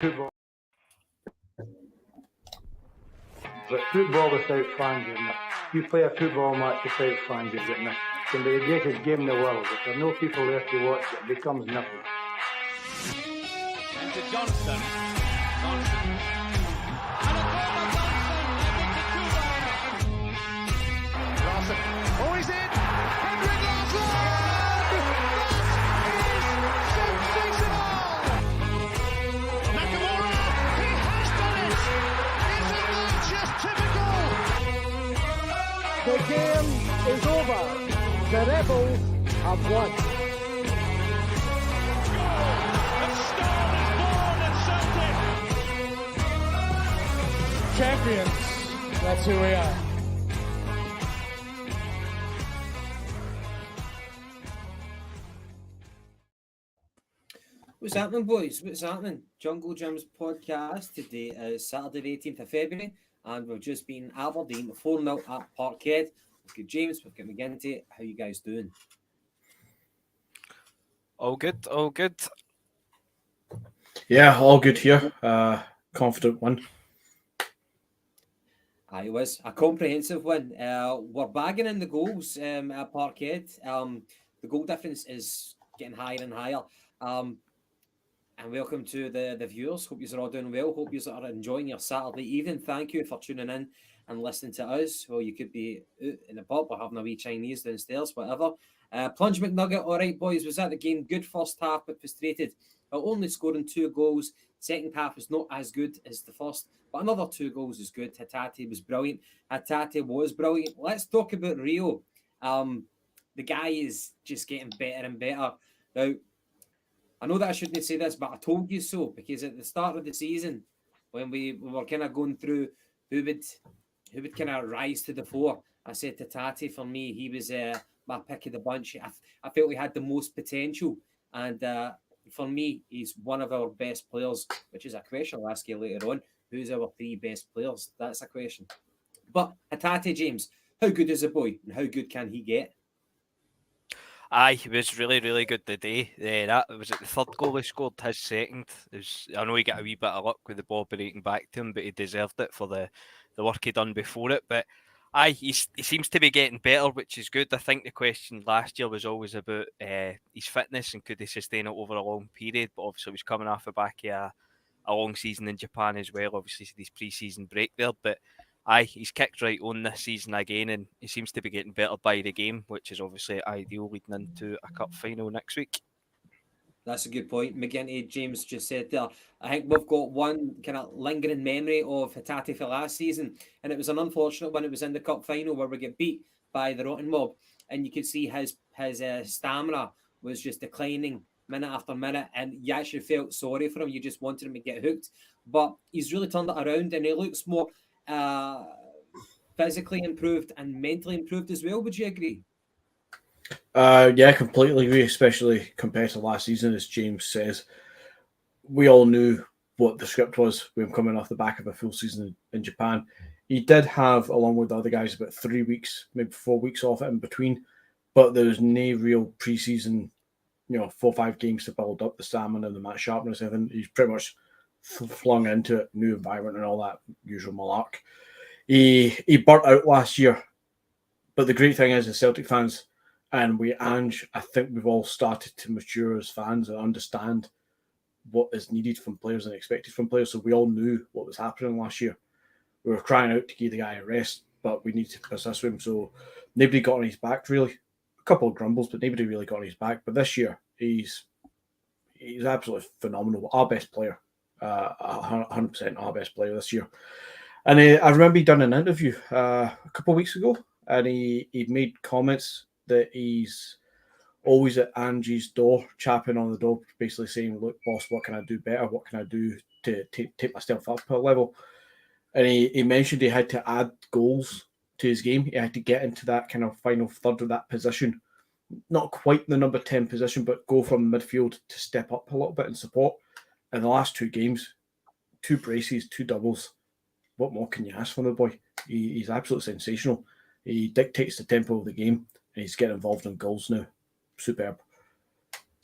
football. But football without fans is not. You play a football match without fans, you've got nothing. It can be the greatest game in the world. If there are no people there to watch, it becomes nothing. Into Johnson. Johnson. And a goal by Johnson. Larson. Oh, he's in. Henrik Larsson. That is sensational. Nakamura. He has done it. Isn't that just typical? The game is over. The Rebels have won. Champions, that's who we are. What's happening, boys? What's happening? Jungle Jim's podcast. Today is Saturday the 18th of February, and we've just been Aberdeen 4-0 at Parkhead. We've got James, we've got McGinty. How you guys doing? All good, all good. Yeah, all good here. Confident win. It was a comprehensive win. We're bagging in the goals at Parkhead. The goal difference is getting higher and higher. And welcome to the viewers. Hope you're all doing well. Hope you're enjoying your Saturday evening. Thank you for tuning in and listening to us. Well, you could be out in the pub or having a wee Chinese downstairs, whatever. Plunge McNugget, all right, boys. Was at the game. Good first half, but frustrated. Only scoring 2 goals. Second half was not as good as the first, but another 2 goals is good. Hatate was brilliant. Let's talk about Reo. The guy is just getting better and better. Now, I know that I shouldn't say this, but I told you so, because at the start of the season, when we were kind of going through who would kind of rise to the fore, I said Hatate for me, he was my pick of the bunch. I felt he had the most potential, and for me, he's one of our best players, which is a question I'll ask you later on. Who's our 3 best players? That's a question. But Hatate, James, how good is the boy, and how good can he get? He was really, really good today. That was it. The third goal he scored, his second. I know he got a wee bit of luck with the ball breaking back to him, but he deserved it for the work he done before it. But he seems to be getting better, which is good. I think the question last year was always about his fitness and could he sustain it over a long period. But obviously, he was coming off the back of a long season in Japan as well. Obviously, his pre-season break there, but he's kicked right on this season again, and he seems to be getting better by the game, which is obviously ideal leading into a cup final next week. That's a good point. McGinty, James just said there. I think we've got one kind of lingering memory of Hatate for last season, and it was an unfortunate one. It was in the cup final where we get beat by the Rotten Mob, and you could see his stamina was just declining minute after minute, and you actually felt sorry for him. You just wanted him to get hooked, but he's really turned it around, and he looks more physically improved and mentally improved as well. Would you agree? Yeah, completely agree, especially compared to last season, as James says. We all knew what the script was with him coming off the back of a full season in Japan. He did have, along with the other guys, about 3 weeks, maybe 4 weeks off it in between, but there was no real pre-season, 4 or 5 games to build up the stamina and the match sharpness. I think he's pretty much flung into it, new environment and all that usual malark. He burnt out last year, but the great thing is, as Celtic fans, and I think we've all started to mature as fans and understand what is needed from players and expected from players. So we all knew what was happening last year. We were crying out to give the guy a rest, but we need to persist with him. So nobody got on his back, really. A couple of grumbles, but nobody really got on his back. But this year, he's absolutely phenomenal. Our best player. 100% our best player this year. And I remember he done an interview a couple of weeks ago, and he made comments that he's always at Angie's door, chapping on the door, basically saying, look, boss, what can I do better? What can I do to take myself up a level? And he mentioned he had to add goals to his game. He had to get into that kind of final third of that position. Not quite the number 10 position, but go from midfield to step up a little bit in support. In the last 2 games, 2 braces, 2 doubles. What more can you ask from the boy? He's absolutely sensational. He dictates the tempo of the game, and he's getting involved in goals now. Superb.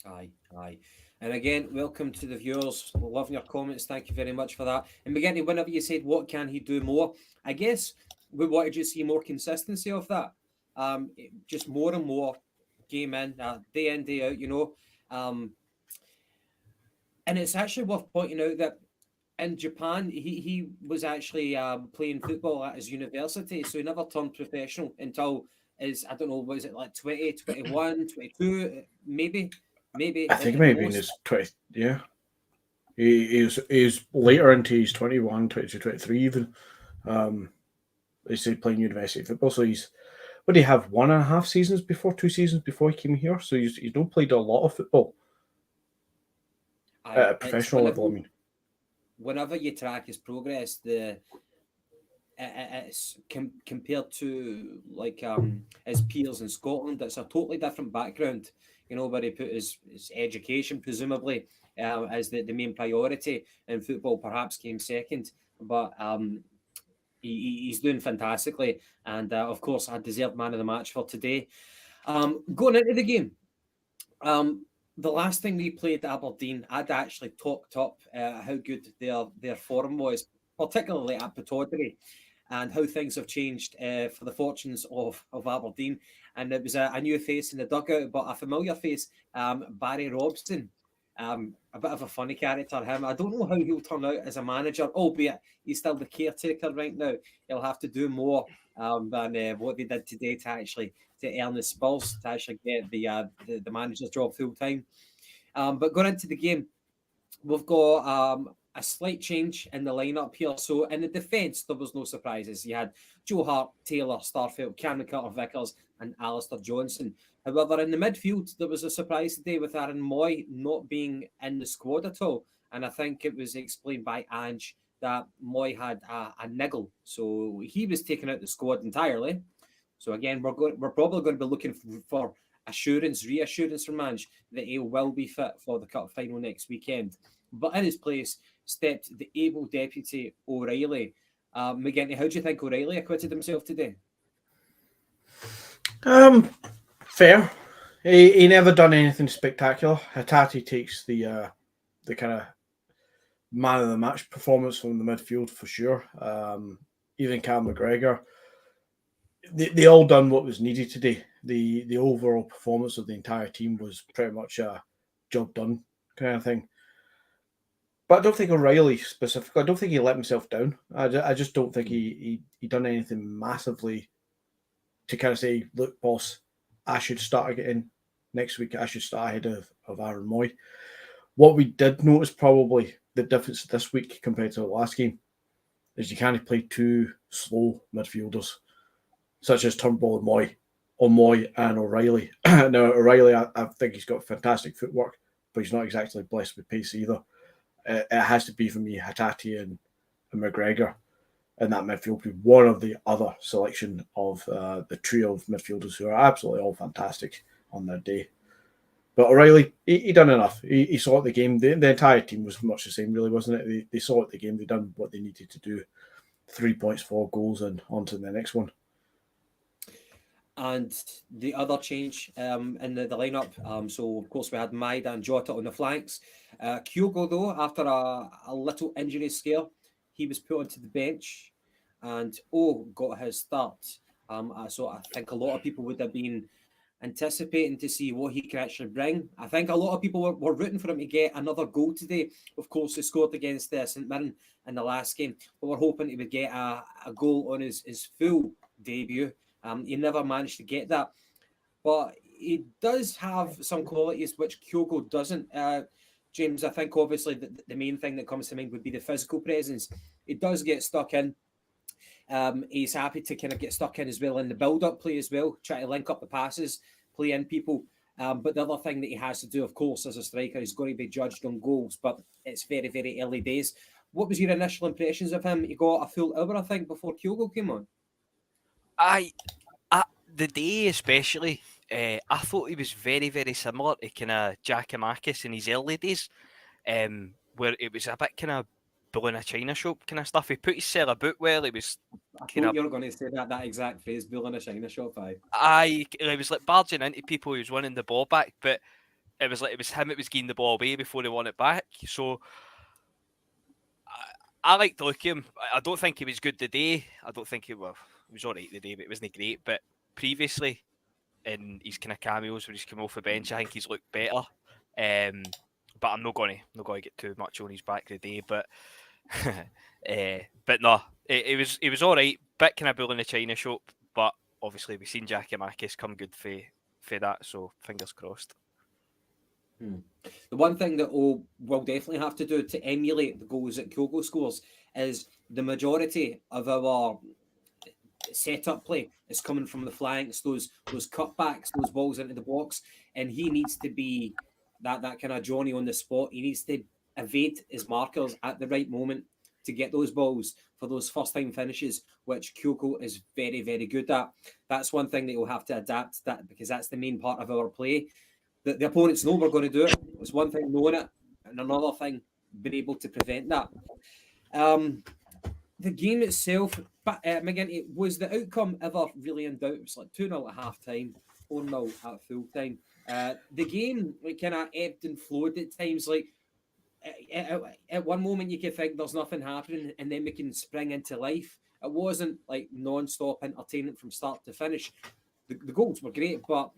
Aye. And again, welcome to the viewers. Loving your comments. Thank you very much for that. And McGinty, whenever you said, what can he do more? I guess we wanted to see more consistency of that. Just more and more game in, day in, day out, you know. And it's actually worth pointing out that in Japan, he was actually playing football at his university, so he never turned professional until his, I don't know, was it like 20, 21, 22, maybe? I think maybe in his 20, yeah. He's later into his 21, 22, 23 even. He's playing university football, so he's, what do you have, 1.5 seasons before, 2 seasons before he came here? So he's not played a lot of football at a professional level, I mean. Whenever you track his progress, it's compared to like his peers in Scotland, it's a totally different background, you know, where he put his education presumably as the main priority, and football perhaps came second, but he's doing fantastically, and of course I deserved man of the match for today. Going into the game, the last time we played Aberdeen, I'd actually talked up how good their form was, particularly at Pittodrie, and how things have changed for the fortunes of Aberdeen. And it was a new face in the dugout, but a familiar face, Barry Robson. A bit of a funny character, him. I don't know how he'll turn out as a manager, albeit he's still the caretaker right now. He'll have to do more than what they did today to earn the Spurs to actually get the manager's job full time. But going into the game, we've got a slight change in the lineup here. So in the defence, there was no surprises. You had Joe Hart, Taylor, Starfelt, Cameron Carter-Vickers, and Alistair Johnson. However, in the midfield, there was a surprise today with Aaron Moy not being in the squad at all. And I think it was explained by Ange that Moy had a niggle. So he was taken out the squad entirely. So again, we're probably going to be looking for reassurance from Ange that he will be fit for the cup final next weekend. But in his place stepped the able deputy O'Reilly. McGinty, how do you think O'Reilly acquitted himself today? Fair. He never done anything spectacular. Hatate takes the kind of man of the match performance from the midfield for sure. Even Cal McGregor. They all done what was needed today. The overall performance of the entire team was pretty much a job done kind of thing. But I don't think O'Reilly specifically, I don't think he let himself down. I just don't think he done anything massively to kind of say, look, boss, I should start again next week. I should start ahead of Aaron Moy. What we did notice probably the difference this week compared to the last game is you can't play two slow midfielders, such as Turnbull and Moy and O'Reilly. Now, O'Reilly, I think he's got fantastic footwork, but he's not exactly blessed with pace either. It has to be, for me, Hatate and McGregor in that midfield, be one of the other selection of the trio of midfielders who are absolutely all fantastic on their day. But O'Reilly, he done enough. He saw the game. The entire team was much the same, really, wasn't it? They saw the game. They done what they needed to do. 3 points, 4 goals, and on to the next one. And the other change in the lineup, so of course we had Maida and Jota on the flanks. Kyogo, though, after a little injury scare, he was put onto the bench, and got his start. So I think a lot of people would have been anticipating to see what he can actually bring. I think a lot of people were rooting for him to get another goal today. Of course, he scored against St Mirren in the last game, but we're hoping he would get a goal on his full debut. He never managed to get that, but he does have some qualities which Kyogo doesn't. James, I think obviously the main thing that comes to mind would be the physical presence. He does get stuck in. He's happy to kind of get stuck in as well in the build-up play as well, try to link up the passes, play in people. But the other thing that he has to do, of course, as a striker, he's going to be judged on goals, but it's very, very early days. What was your initial impressions of him? He got a full hour, I think, before Kyogo came on. The day especially, I thought he was very, very similar to kind of Giakoumakis in his early days, where it was a bit kind of bull in a china shop kind of stuff. He put his cell about well. It was. I thought you were going to say that exact phrase, bull in a china shop. He was like barging into people. He was winning the ball back, but it was him. It was getting the ball away before they won it back. So I like to look at him. I don't think he was good today. I don't think he was all right today, but it wasn't great. But previously, in his kind of cameos when he's come off the bench, I think he's looked better. But I'm not going to get too much on his back today. But but no, it was all right. Bit kind of bull in the china shop, but obviously we've seen Giakoumakis come good for that. So fingers crossed. The one thing that we'll definitely have to do to emulate the goals that Kyogo scores is the majority of our set-up play is coming from the flanks, those cutbacks, those balls into the box, and he needs to be that kind of Johnny on the spot. He needs to evade his markers at the right moment to get those balls for those first-time finishes, which Kyogo is very, very good at. That's one thing that you'll have to adapt that because that's the main part of our play. The opponents know we're going to do it. It's one thing knowing it, and another thing being able to prevent that. The game itself, but McGinty, was the outcome ever really in doubt? It was like 2-0 at half time, 4-0 at full time. The game kind of ebbed and flowed at times. Like at one moment you could think there's nothing happening, and then we can spring into life. It wasn't like non-stop entertainment from start to finish. The goals were great, but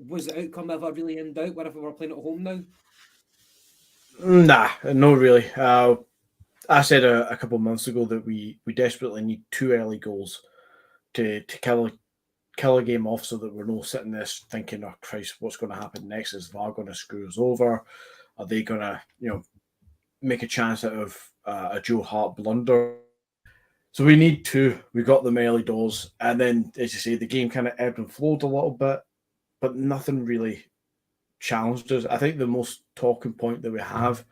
was the outcome ever really in doubt whenever we're playing at home now? Nah, not really. I said a couple of months ago that we desperately need 2 early goals to kill a game off, so that we're not sitting there thinking, "Oh Christ, what's going to happen next? Is VAR going to screw us over? Are they going to make a chance out of a Joe Hart blunder?" So we need 2. We got them early doors, and then, as you say, the game kind of ebbed and flowed a little bit, but nothing really challenged us. I think the most talking point that we have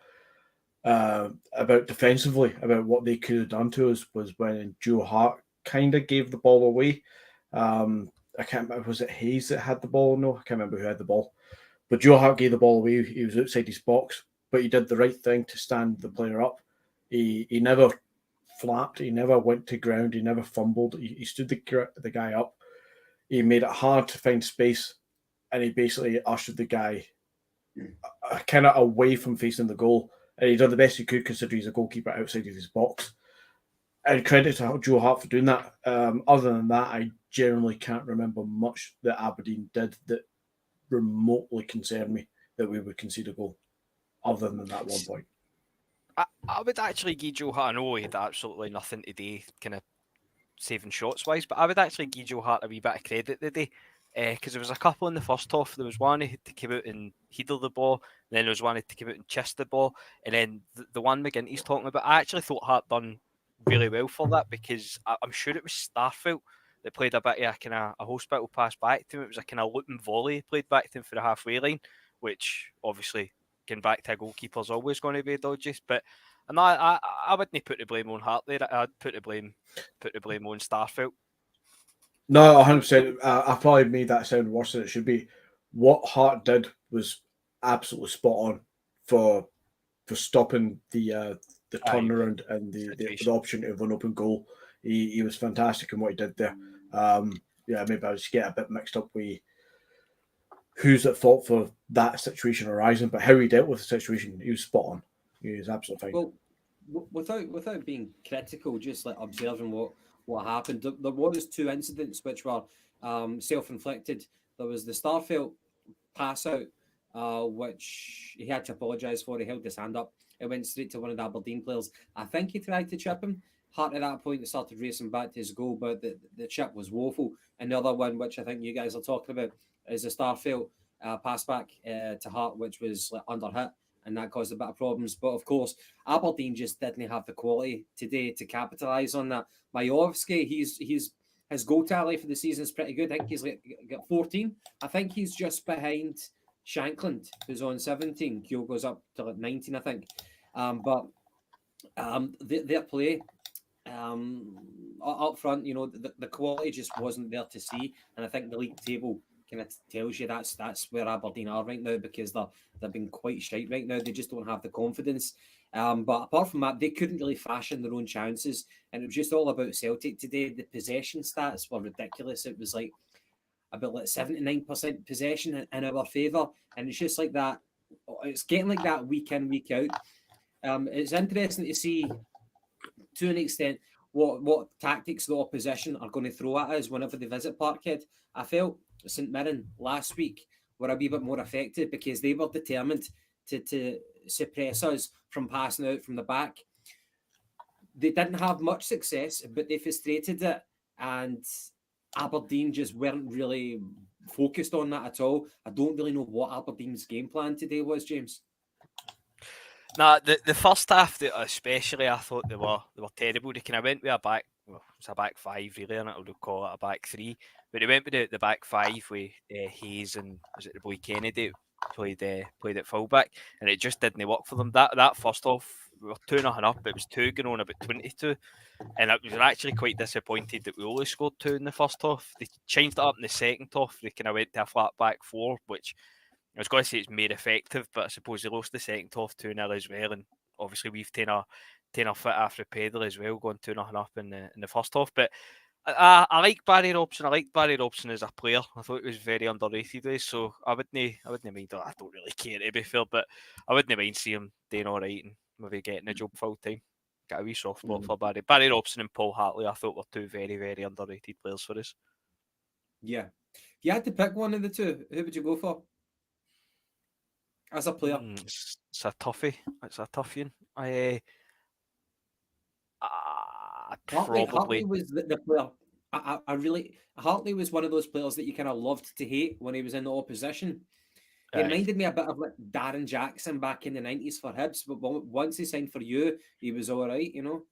about defensively, about what they could have done to us, was when Joe Hart kind of gave the ball away. I can't remember, was it Hayes that had the ball? No, I can't remember who had the ball. But Joe Hart gave the ball away. He was outside his box, but he did the right thing to stand the player up. He never flapped. He never went to ground. He never fumbled. He stood the guy up. He made it hard to find space, and he basically ushered the guy kind of away from facing the goal. And he did the best he could, considering he's a goalkeeper outside of his box. And credit to Joe Hart for doing that. Other than that, I generally can't remember much that Aberdeen did that remotely concerned me that we would concede a goal, other than that one point. I would actually give Joe Hart, I know he had absolutely nothing today, kind of saving shots-wise, but I would actually give Joe Hart a wee bit of credit today. Because there was a couple in the first half. There was one who had to come out and heedle the ball, and then there was one who had to come out and chest the ball, and then the one McGinty's talking about, I actually thought Hart done really well for that, because I'm sure it was Starfelt that played a bit of a kind of a hospital pass back to him. It was a kind of looping volley played back to him for the halfway line, which obviously getting back to a goalkeeper's always going to be dodgy. But and I wouldn't put the blame on Hart there. I'd put the blame on Starfelt. No, 100%. I probably made that sound worse than it should be. What Hart did was absolutely spot on for stopping the turnaround and the opportunity of an open goal. He was fantastic in what he did there. Maybe I just get a bit mixed up with who's at fault for that situation arising, but how he dealt with the situation, he was spot on. He was absolutely fine. Well, without being critical, just like observing what happened, there was 2 incidents which were self-inflicted. There was the Starfelt pass out, which he had to apologise for. He held his hand up. It went straight to one of the Aberdeen players. I think he tried to chip him. Hart at that point started racing back to his goal, but the chip was woeful. And the other one, which I think you guys are talking about, is the Starfelt pass back to Hart, which was like under hit, and that caused a bit of problems. But of course, Aberdeen just didn't have the quality today to capitalise on that. Majowski, his goal tally for the season is pretty good. I think he's got 14. I think he's just behind Shankland, who's on 17. Kyo goes up to like 19, I think. But their play up front, the quality just wasn't there to see. And I think the league table kind of tells you that's where Aberdeen are right now, because they've been quite shite right now. They just don't have the confidence. But apart from that, they couldn't really fashion their own chances. And it was just all about Celtic today. The possession stats were ridiculous. It was like about 79% possession in our favour. And it's just like that it's getting like that week in, week out. It's interesting to see, to an extent, what tactics the opposition are going to throw at us whenever they visit Parkhead. I felt St Mirren last week were a wee bit more effective because they were determined to suppress us from passing out from the back. They didn't have much success, but they frustrated it, and Aberdeen just weren't really focused on that at all. I don't really know what Aberdeen's game plan today was, James. Nah, the first half, especially, I thought they were terrible. They kind of went with a back, well, it's a back five really, and I would call it a back three. But they went with the back five with Hayes and was it the boy Kennedy played at fullback, and it just didn't work for them. That first half, we were 2-0 up. It was 2 going on about 22, and I was actually quite disappointed that we only scored 2 in the first half. They changed it up in the second half. They kind of went to a flat back 4, which I was going to say it's more effective, but I suppose they lost the second half 2-0 as well, and obviously we've taken a fit after Pedro as well, going 2-0 up in the first half. But I like Barry Robson. I like Barry Robson as a player. I thought he was very underrated, so I wouldn't mind. I don't really care, to be fair, but I wouldn't mind seeing him doing all right and maybe getting a job full time. Got a wee soft spot for Barry. Barry Robson and Paul Hartley, I thought were 2 very, very underrated players for us. Yeah. If you had to pick one of the two, who would you go for as a player? It's a toughie. It's a tough one. Hartley was the player. I really, Hartley was one of those players that you kind of loved to hate when he was in the opposition. He reminded me a bit of like Darren Jackson back in the 90s for Hibs, but once he signed for you, he was all right, you know.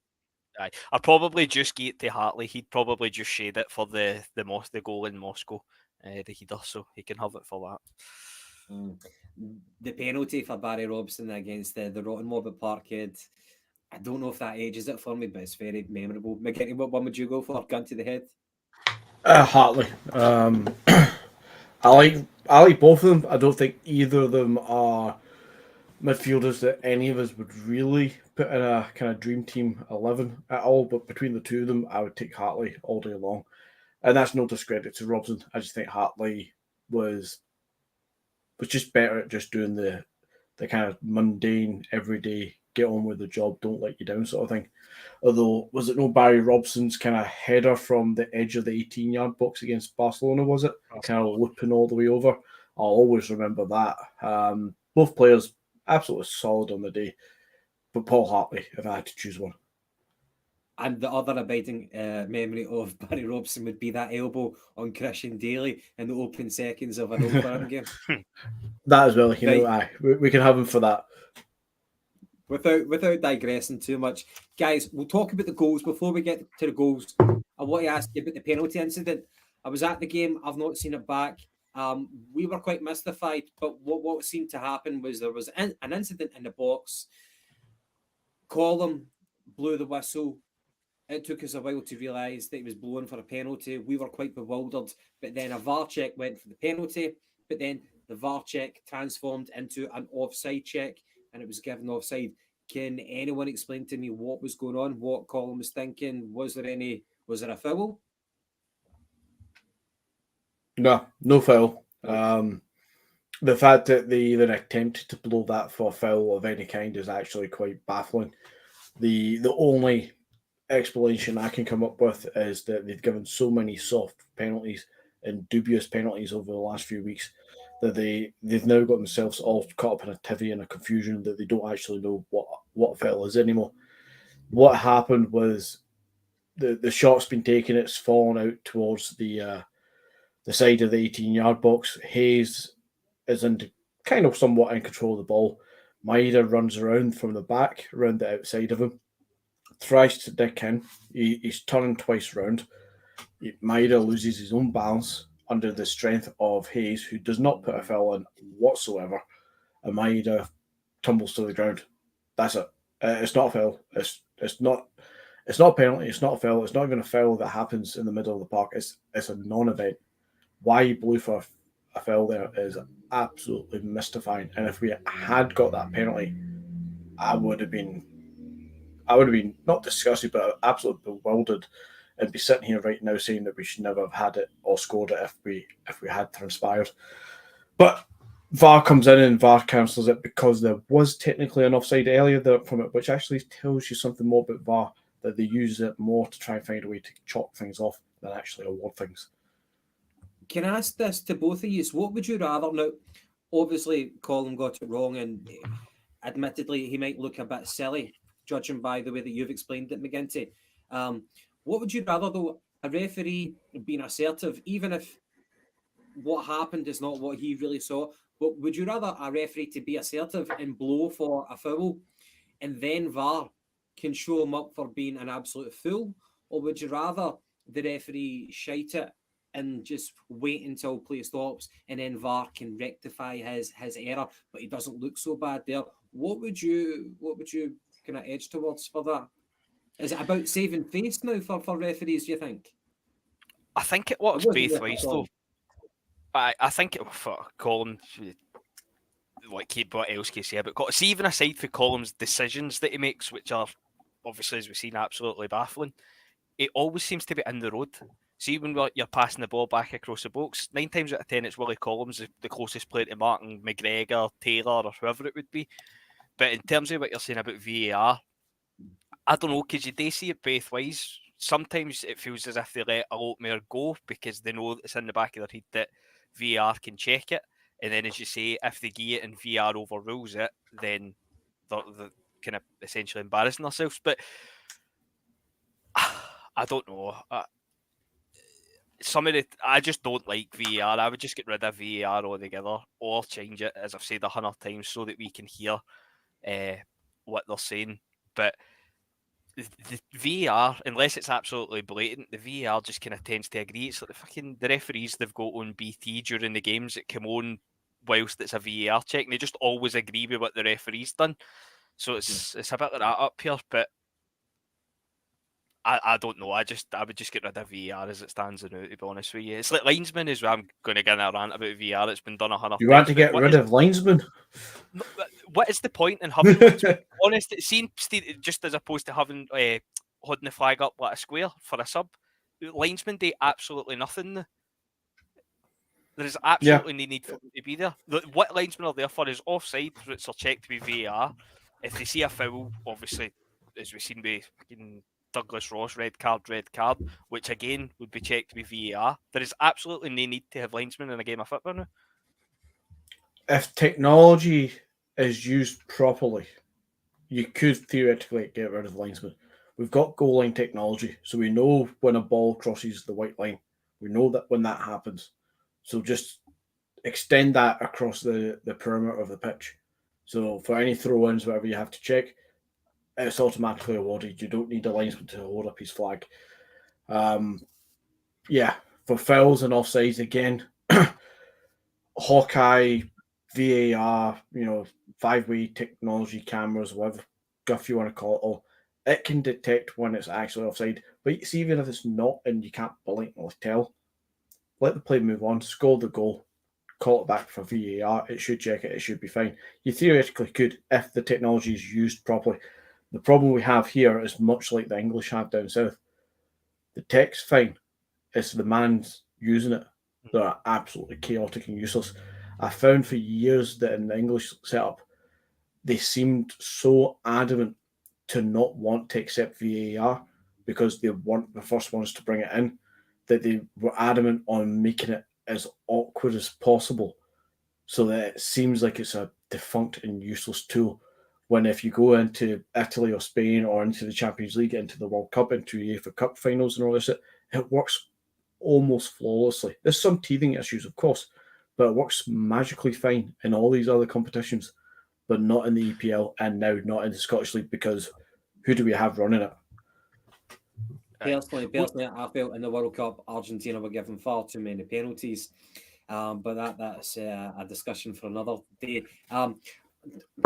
I'd probably just get to Hartley. He'd probably just shade it for the goal in Moscow, the header, so he can have it for that. The penalty for Barry Robson against the Rotten Mob at Parkhead, I don't know if that ages it for me, but it's very memorable. McGinty, what one would you go for? Gun to the head? Hartley. I like both of them. I don't think either of them are midfielders that any of us would really put in a kind of dream team 11 at all. But between the two of them, I would take Hartley all day long. And that's no discredit to Robson. I just think Hartley was just better at just doing the kind of mundane, everyday, get on with the job, don't let you down sort of thing. Although, was it no Barry Robson's kind of header from the edge of the 18-yard box against Barcelona, was it? Kind of looping all the way over. I'll always remember that. Both players absolutely solid on the day. But Paul Hartley, if I had to choose one. And the other abiding memory of Barry Robson would be that elbow on Christian Daly in the opening seconds of an Old Firm game. That as well, we can have him for that. Without digressing too much, guys, we'll talk about the goals. Before we get to the goals, I want to ask you about the penalty incident. I was at the game. I've not seen it back. We were quite mystified, but what seemed to happen was there was an incident in the box. Colum blew the whistle. It took us a while to realise that he was blowing for a penalty. We were quite bewildered, but then a VAR check went for the penalty, but then the VAR check transformed into an offside check, and it was given offside. Can anyone explain to me what was going on, what Colum was thinking? Was there a foul? No foul. The fact that they even attempted to blow that for a foul of any kind is actually quite baffling. The only explanation I can come up with is that they've given so many soft penalties and dubious penalties over the last few weeks that they've now got themselves all caught up in a tivy and a confusion that they don't actually know what foul is anymore. What happened was the shot's been taken, it's fallen out towards the side of the 18-yard box. Hayes is kind of somewhat in control of the ball. Maeda runs around from the back, around the outside of him, tries to dick in. He's turning twice round. Maeda loses his own balance under the strength of Hayes, who does not put a foul in whatsoever. And Maeda tumbles to the ground. That's it. It's not a foul. It's not a penalty. It's not a foul. It's not even a foul that happens in the middle of the park. It's a non-event. Why he blew for a foul there is absolutely mystifying. And if we had got that penalty, I would have been not disgusted, but absolutely bewildered, and be sitting here right now saying that we should never have had it or scored it if we had transpired. But VAR comes in and VAR cancels it because there was technically an offside earlier from it, which actually tells you something more about VAR, that they use it more to try and find a way to chalk things off than actually award things. Can I ask this to both of you? What would you rather? Now, obviously, Colin got it wrong, and admittedly, he might look a bit silly, judging by the way that you've explained it, McGinty. What would you rather, though? A referee being assertive, even if what happened is not what he really saw, but would you rather a referee to be assertive and blow for a foul, and then VAR can show him up for being an absolute fool? Or would you rather the referee shite it and just wait until play stops and then VAR can rectify his error, but he doesn't look so bad there? What would you kind of edge towards for that? Is it about saving face now for referees, do you think? I think it works both ways, though. I think it for Colin, like what else can you say about? See, even aside for Colin's decisions that he makes, which are obviously, as we've seen, absolutely baffling, it always seems to be in the road. See, when you're passing the ball back across the box, 9 times out of 10, it's Willie Collins, the closest player to Martin McGregor, Taylor, or whoever it would be. But in terms of what you're saying about VAR, I don't know, because you do see it both ways. Sometimes it feels as if they let a lot more go because they know it's in the back of their head that VAR can check it. And then, as you say, if they give it and VAR overrules it, then they're kind of essentially embarrassing themselves. But I don't know. I just don't like VAR. I would just get rid of VAR altogether or change it, as I've said 100 times, so that we can hear what they're saying. But the VAR, unless it's absolutely blatant, the VAR just kind of tends to agree. It's like the referees they've got on BT during the games that come on whilst it's a VAR check, and they just always agree with what the referee's done. So it's a bit like that up here, but I don't know. I would just get rid of VAR as it stands now, to be honest with you. It's like linesman as well. I'm going to get a rant about VAR. It's been done 100 times. You want to get rid of linesman? What is the point in having one? To be honest, it seems just as opposed to having holding the flag up like a square for a sub. Linesmen do absolutely nothing. There is absolutely no need for them to be there. What linesmen are there for is offside, which are checked to be VAR. If they see a foul, obviously, as we've seen with Douglas Ross, red card, which again would be checked to be VAR. There is absolutely no need to have linesmen in a game of football now. If technology is used properly, you could theoretically get rid of linesmen. We've got goal line technology, so we know when a ball crosses the white line. We know that when that happens. So just extend that across the perimeter of the pitch. So for any throw-ins, whatever you have to check, it's automatically awarded. You don't need a linesman to hold up his flag. For fouls and offsides, again, Hawkeye, VAR, 5-way technology cameras, whatever guff you want to call it can detect when it's actually offside. But see, even if it's not and you can't blatantly tell, let the play move on, score the goal, call it back for VAR. It should check it. It should be fine. You theoretically could if the technology is used properly. The problem we have here is much like the English have down south. The tech's fine. It's the man's using it that are absolutely chaotic and useless. I found for years that in the English setup, they seemed so adamant to not want to accept VAR because they weren't the first ones to bring it in, that they were adamant on making it as awkward as possible so that it seems like it's a defunct and useless tool. When if you go into Italy or Spain or into the Champions League, into the World Cup, into UEFA Cup finals and all this, it works almost flawlessly. There's some teething issues, of course, but it works magically fine in all these other competitions, but not in the EPL and now not in the Scottish League because who do we have running it? Personally, I felt in the World Cup, Argentina were given far too many penalties, but that's a discussion for another day.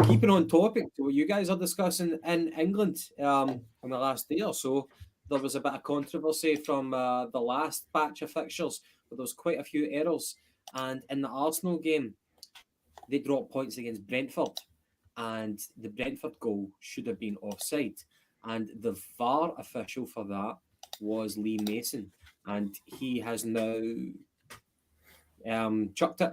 Keeping on topic to what you guys are discussing in England in the last day or so, there was a bit of controversy from the last batch of fixtures, but there was quite a few errors. And in the Arsenal game, they dropped points against Brentford, and the Brentford goal should have been offside. And the VAR official for that was Lee Mason, and he has now chucked it.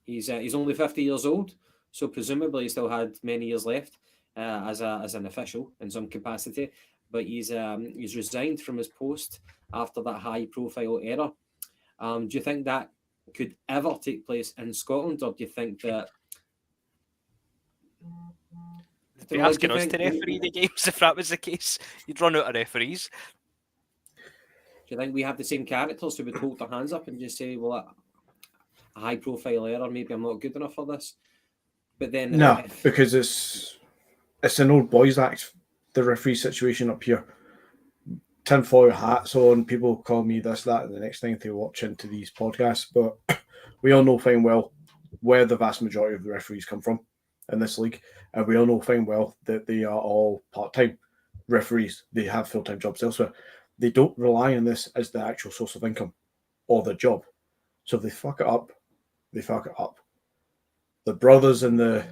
He's only 50 years old, so presumably he still had many years left as an official in some capacity. But he's resigned from his post after that high-profile error. Do you think that could ever take place in Scotland, or do you think that? They'd be asking us to referee the games if that was the case. You'd run out of referees. Do you think we have the same characters who would hold their hands up and just say, well, a high-profile error, maybe I'm not good enough for this? But then... No, because it's an old boys act, the referee situation up here. Tinfoil hats on, people call me this, that, and the next thing they watch into these podcasts. But we all know fine well where the vast majority of the referees come from in this league. And we all know fine well that they are all part-time referees. They have full-time jobs elsewhere. They don't rely on this as the actual source of income or their job. So if they fuck it up, they fuck it up. The brothers in the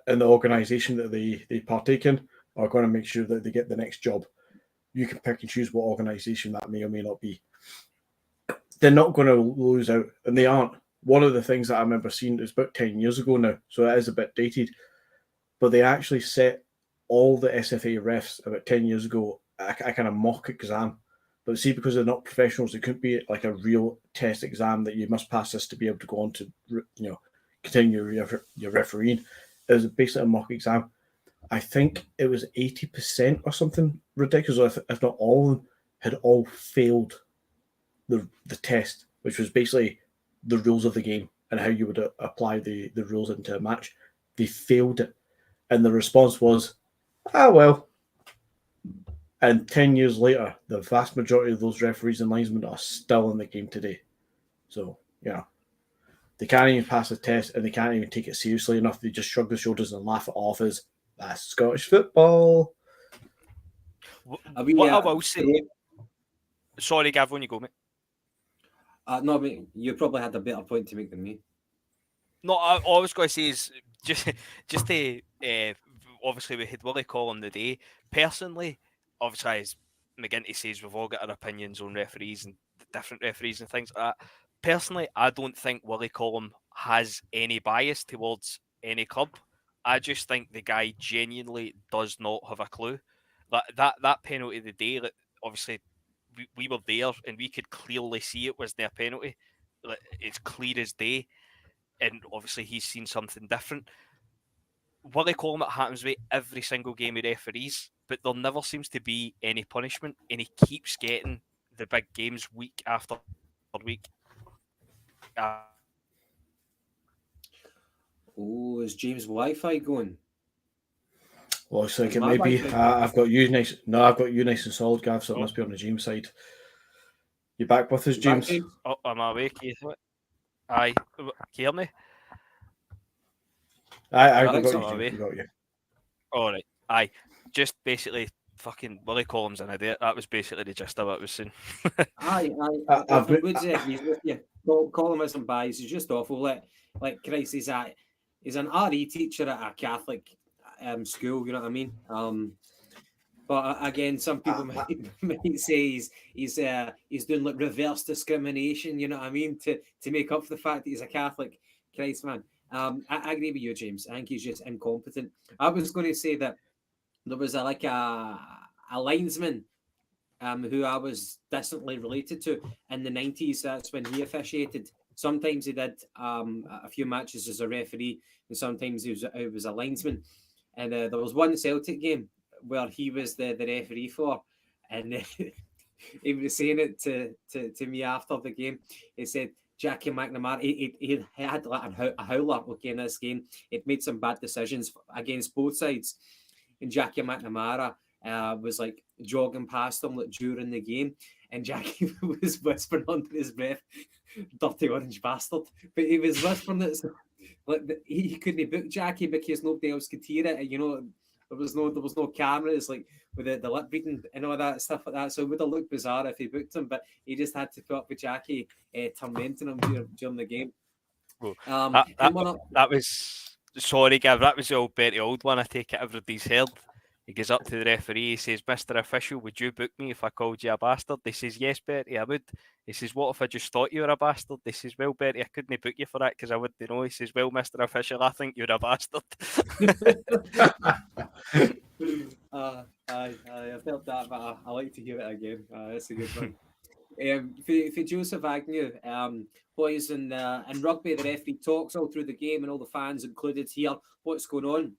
organisation that they partake in are going to make sure that they get the next job. You can pick and choose what organisation that may or may not be. They're not going to lose out, and they aren't. One of the things that I remember seeing is about 10 years ago now, so it is a bit dated, but they actually set all the SFA refs about 10 years ago a kind of mock exam. But see, because they're not professionals, it couldn't be like a real test exam that you must pass this to be able to go on to, continue your refereeing. It was basically a mock exam. I think it was 80% or something ridiculous, if not all of them, had all failed the test, which was basically the rules of the game and how you would apply the rules into a match. They failed it. And the response was, well. And 10 years later, the vast majority of those referees and linesmen are still in the game today. So, they can't even pass a test and they can't even take it seriously enough. They just shrug their shoulders and laugh it off as, that's Scottish football. What I will say... Sorry, Gav, when you go, mate. No, mate, you probably had a better point to make than me. No, all I was going to say is just to... obviously, we had Willie Collum the day. Personally... Obviously, as McGinty says, we've all got our opinions on referees and different referees and things like that. Personally, I don't think Willie Collum has any bias towards any club. I just think the guy genuinely does not have a clue. That penalty of the day, obviously, we were there and we could clearly see it was their penalty. It's clear as day. And obviously, he's seen something different. Willie Collum, it happens with every single game he referees, but there never seems to be any punishment, and he keeps getting the big games week after week. Is James' Wi-Fi going? Well, it's like it may be. I've got you nice. No, I've got you nice and solid, Gav. So it must be on the James side. You back with us, James? Oh, am I awake? Aye, can you hear me? I got you. All right. Aye. Just basically fucking Willie Collum's an idiot. That was basically the gist of what I was saying. I would say he's with you. Collum isn't biased. He's just awful. Like Christ, he's an RE teacher at a Catholic school. You know what I mean? But again, some people might say he's doing like reverse discrimination. You know what I mean? To make up for the fact that he's a Catholic. Christ, man. I agree with you, James. I think he's just incompetent. I was going to say that there was a linesman who I was distantly related to in the 90s. That's when he officiated. Sometimes he did a few matches as a referee, and sometimes he was a linesman. And there was one Celtic game where he was the referee for, and he was saying it to me after the game. He said, Jackie McNamara, he had like a howler in this game. He'd made some bad decisions against both sides. And Jackie McNamara was like jogging past him like during the game. And Jackie was whispering under his breath, dirty orange bastard. But he was whispering it. So, like, he couldn't book Jackie because nobody else could hear it. You know, there was no cameras like with the lip reading and all that stuff like that. So it would have looked bizarre if he booked him, but he just had to put up with Jackie tormenting him during the game. That was sorry, Gav. That was the old Betty Old one. I take it everybody's heard. He goes up to the referee, he says, "Mr. Official, would you book me if I called you a bastard?" He says, "Yes, Bertie, I would." He says, "What if I just thought you were a bastard?" He says, "Well, Bertie, I couldn't book you for that because I wouldn't know." He says, "Well, Mr. Official, I think you're a bastard." I've heard that, but I like to hear it again. That's a good one. For Joseph Agnew, boys in rugby, the referee talks all through the game and all the fans included here. What's going on?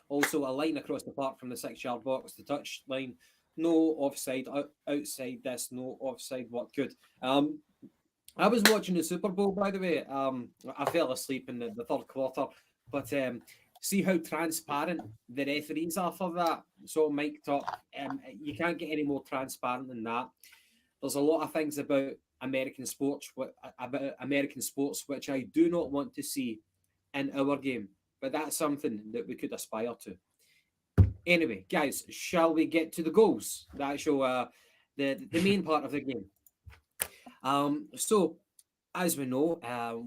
Also, a line across the park from the 6-yard box, the touch line. No offside. Outside this, no offside. What good? I was watching the Super Bowl, by the way. I fell asleep in the third quarter, but see how transparent the referees are for that. So mic'd up. You can't get any more transparent than that. There's a lot of things about American sports which I do not want to see in our game, but that's something that we could aspire to. Anyway, guys, shall we get to the goals? The actual the main part of the game. So as we know,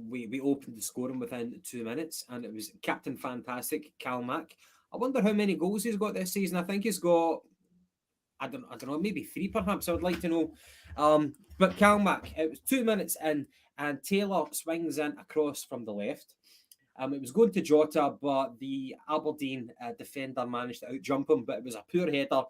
we opened the scoring within 2 minutes, and it was Captain Fantastic, Cal Mack. I wonder how many goals he's got this season. I think he's got, I don't know, maybe 3 perhaps. I would like to know. But Cal Mack, it was 2 minutes in, and Taylor swings in across from the left. It was going to Jota, but the Aberdeen defender managed to outjump him, but it was a poor header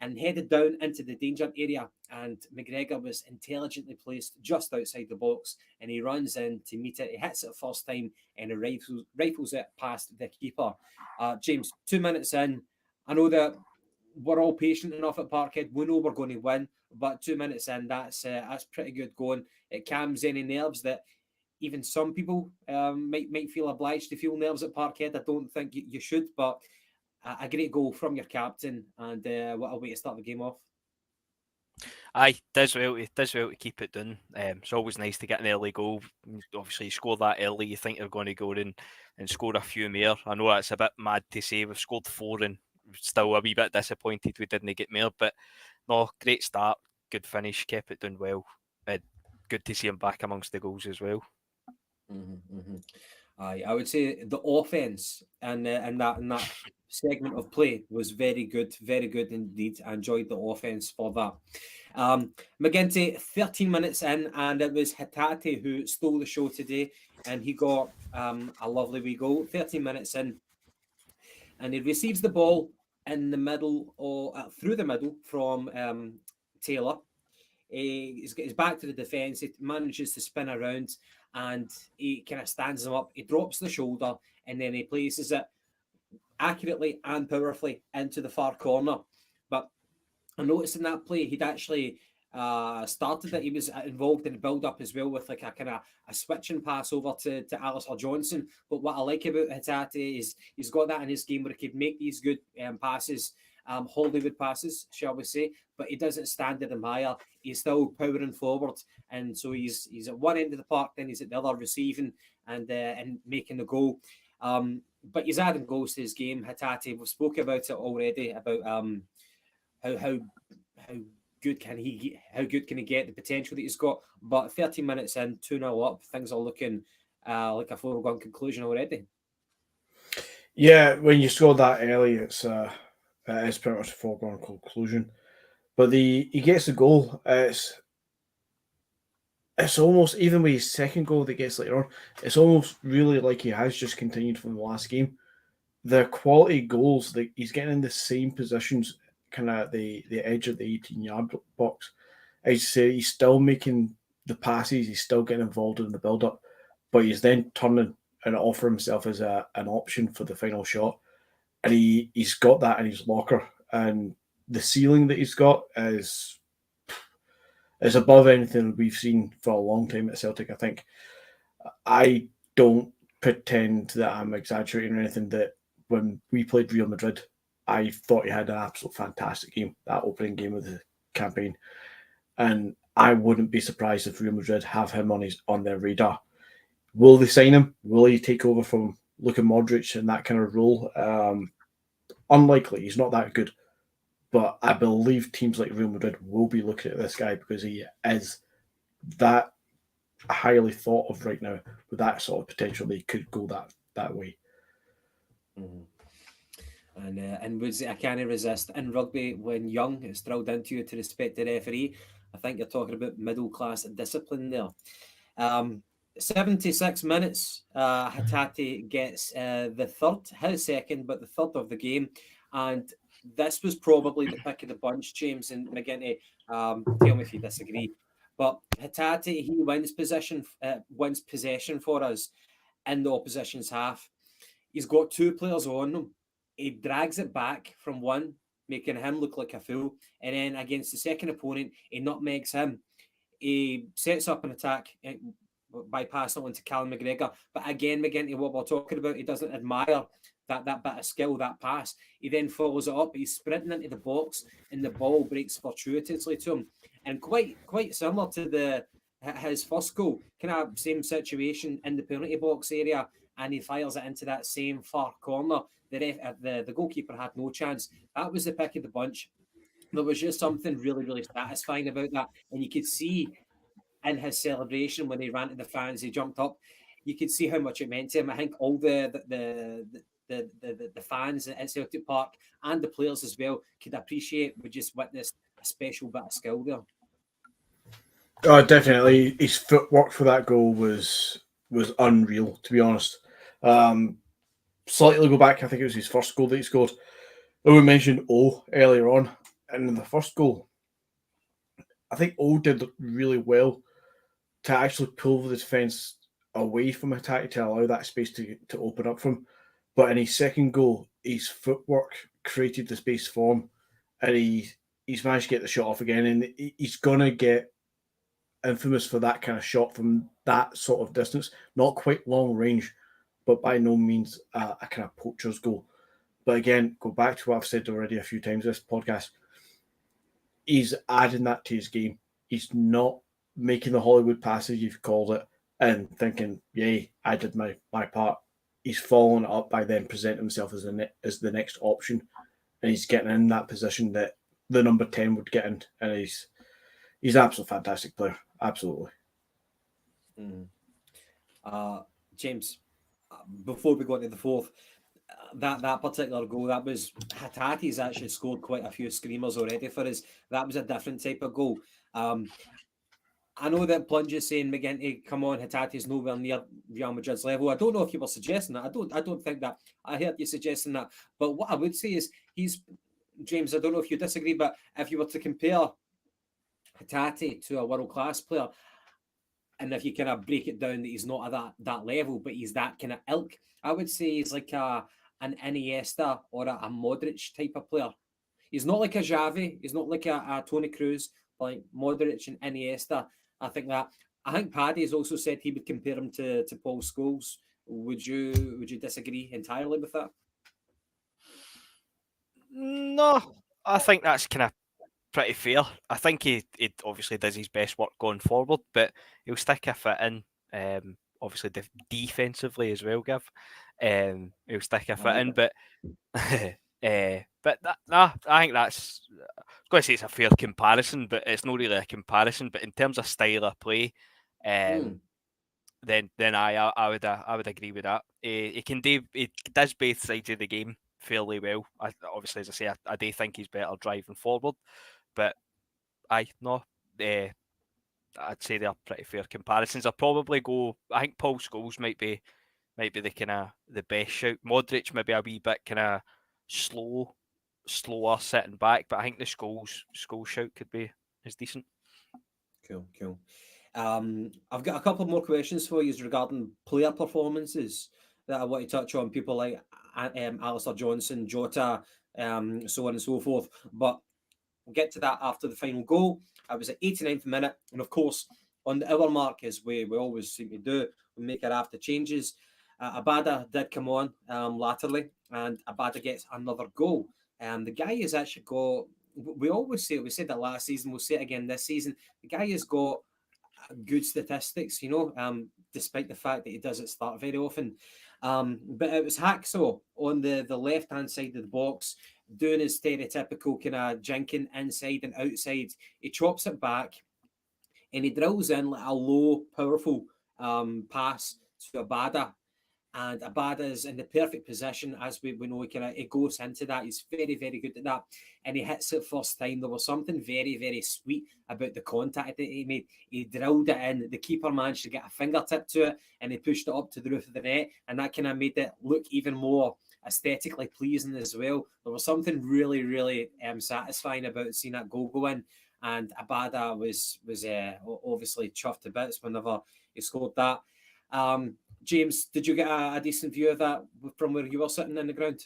and headed down into the danger area, and McGregor was intelligently placed just outside the box, and he runs in to meet it. He hits it first time and he rifles it past the keeper. James, 2 minutes in, I know that we're all patient enough at Parkhead. We know we're going to win, but 2 minutes in, that's pretty good going. It calms any nerves that even some people might feel obliged to feel nerves at Parkhead. I don't think you should, but a great goal from your captain, and what a way to start the game off. Aye, does well to keep it down. It's always nice to get an early goal. Obviously, you score that early, you think you're going to go in and score a few more. I know that's a bit mad to say. We've scored 4 and still a wee bit disappointed we didn't get more. But no, great start, good finish, kept it down well. Good to see him back amongst the goals as well. I would say the offense and that segment of play was very good indeed. I enjoyed the offense for that. McGinty, 13 minutes in, and it was Hatate who stole the show today, and he got a lovely wee goal. 13 minutes in, and he receives the ball in the middle or through the middle from Taylor. He's got his back to the defence. He manages to spin around, and he kind of stands him up. He drops the shoulder, and then he places it accurately and powerfully into the far corner. But I noticed in that play, he'd actually started that he was involved in the build-up as well with like a kind of a switching pass over to Alistair Johnson. But what I like about Hatate is he's got that in his game where he could make these good passes, Hollywood passes, shall we say, but he doesn't stand at them higher. He's still powering forward, and so he's at one end of the park, then he's at the other receiving and making the goal. But he's adding goals to his game. Hatate, we've spoken about it already about how good can he get, the potential that he's got. But 13 minutes in, 2-0 up, things are looking like a foregone conclusion already. Yeah, when you score that early, it's pretty much a foregone conclusion. But he gets the goal. It's almost, even with his second goal that gets later on, it's almost really like he has just continued from the last game. The quality goals that he's getting in the same positions, kind of the edge of the 18-yard box. As you say, he's still making the passes, he's still getting involved in the build-up, but he's then turning and offering himself as an option for the final shot. And he's got that in his locker, and the ceiling that he's got is above anything we've seen for a long time at Celtic. I think I don't pretend that I'm exaggerating or anything, that when we played Real Madrid, I thought he had an absolute fantastic game, that opening game of the campaign. And I wouldn't be surprised if Real Madrid have him on their radar. Will they sign him? Will he take over from Luka Modric in that kind of role? Unlikely. He's not that good. But I believe teams like Real Madrid will be looking at this guy because he is that highly thought of right now, with that sort of potential. They could go that way. And would say I can't resist. In rugby, when young, it's drilled into you to respect the referee. I think you're talking about middle class discipline there. 76 minutes, Hatate gets the third, his second, but the third of the game. And this was probably the pick of the bunch, James and McGinty. Tell me if you disagree. But Hatate, he wins possession for us in the opposition's half. He's got two players on him. He drags it back from one, making him look like a fool. And then against the second opponent, he nutmegs him. He sets up an attack by passing it on to Callum McGregor. But again, McGinty, what we're talking about, he doesn't admire that bit of skill, that pass. He then follows it up. He's sprinting into the box, and the ball breaks fortuitously to him. And quite similar to his first goal, kind of same situation in the penalty box area, and he fires it into that same far corner. The goalkeeper had no chance. That was the pick of the bunch. There was just something really, really satisfying about that. And you could see in his celebration when he ran to the fans, he jumped up. You could see how much it meant to him. I think all the fans at Celtic Park and the players as well could appreciate we just witnessed a special bit of skill there. Oh, definitely. His footwork for that goal was unreal, to be honest. Slightly go back, I think it was his first goal that he scored. We mentioned O earlier on, and in the first goal, I think O did really well to actually pull the defence away from Hatate to allow that space to open up for him. But in his second goal, his footwork created the space for him, and he's managed to get the shot off again, and he's going to get infamous for that kind of shot from that sort of distance. Not quite long range, but by no means a kind of poacher's goal. But again, go back to what I've said already a few times this podcast. He's adding that to his game. He's not making the Hollywood passage, you've called it, and thinking, yay, I did my part. He's following it up by then presenting himself as the next option. And he's getting in that position that the number 10 would get in. And he's an absolute fantastic player. Absolutely. James, before we go into the fourth, that particular goal, that was Hatate's actually scored quite a few screamers already for us. That was a different type of goal. I know that Plunge is saying, McGinty, come on, Hatate's nowhere near Real Madrid's level. I don't know if you were suggesting that. I don't think that. I heard you suggesting that. But what I would say is James, I don't know if you disagree, but if you were to compare Hatate to a world-class player, and if you kind of break it down that he's not at that level, but he's that kind of ilk, I would say he's like an Iniesta or a Modric type of player. He's not like a Xavi. He's not like a Toni Kroos, like Modric and Iniesta. I think Paddy's also said he would compare him to Paul Scholes. Would you disagree entirely with that? No, I think that's kind of pretty fair. I think he obviously does his best work going forward, but he'll stick a fit in. Obviously defensively as well, Gav. He'll stick a fit in, but I think that's. I was going to say it's a fair comparison, but it's not really a comparison. But in terms of style of play, then I would agree with that. He does both sides of the game fairly well. Obviously, as I say, I do think he's better driving forward, but I'd say they're pretty fair comparisons. I probably go. I think Paul Scholes might be the kind of the best shout. Modric maybe a wee bit kind of slower sitting back, but I think the Scholes shout could be as decent. Cool. I've got a couple more questions for you regarding player performances that I want to touch on. People like Alistair Johnson, Jota, so on and so forth. But we'll get to that after the final goal. I was at 89th minute, and of course, on the hour mark, as we always seem to do, we make our after changes. Abada did come on latterly, and Abada gets another goal. The guy has actually got, we always say, we said that last season, we'll say it again this season, the guy has got good statistics, despite the fact that he doesn't start very often. But it was Hacksaw on the left-hand side of the box, doing his stereotypical kind of jinking inside and outside. He chops it back, and he drills in like a low, powerful pass to Abada. And Abada is in the perfect position, as we know. He goes into that. He's very, very good at that. And he hits it first time. There was something very, very sweet about the contact that he made. He drilled it in. The keeper managed to get a fingertip to it, and he pushed it up to the roof of the net. And that kind of made it look even more aesthetically pleasing as well. There was something really, really satisfying about seeing that goal go in. And Abada was obviously chuffed to bits whenever he scored that. James, did you get a decent view of that from where you were sitting in the ground?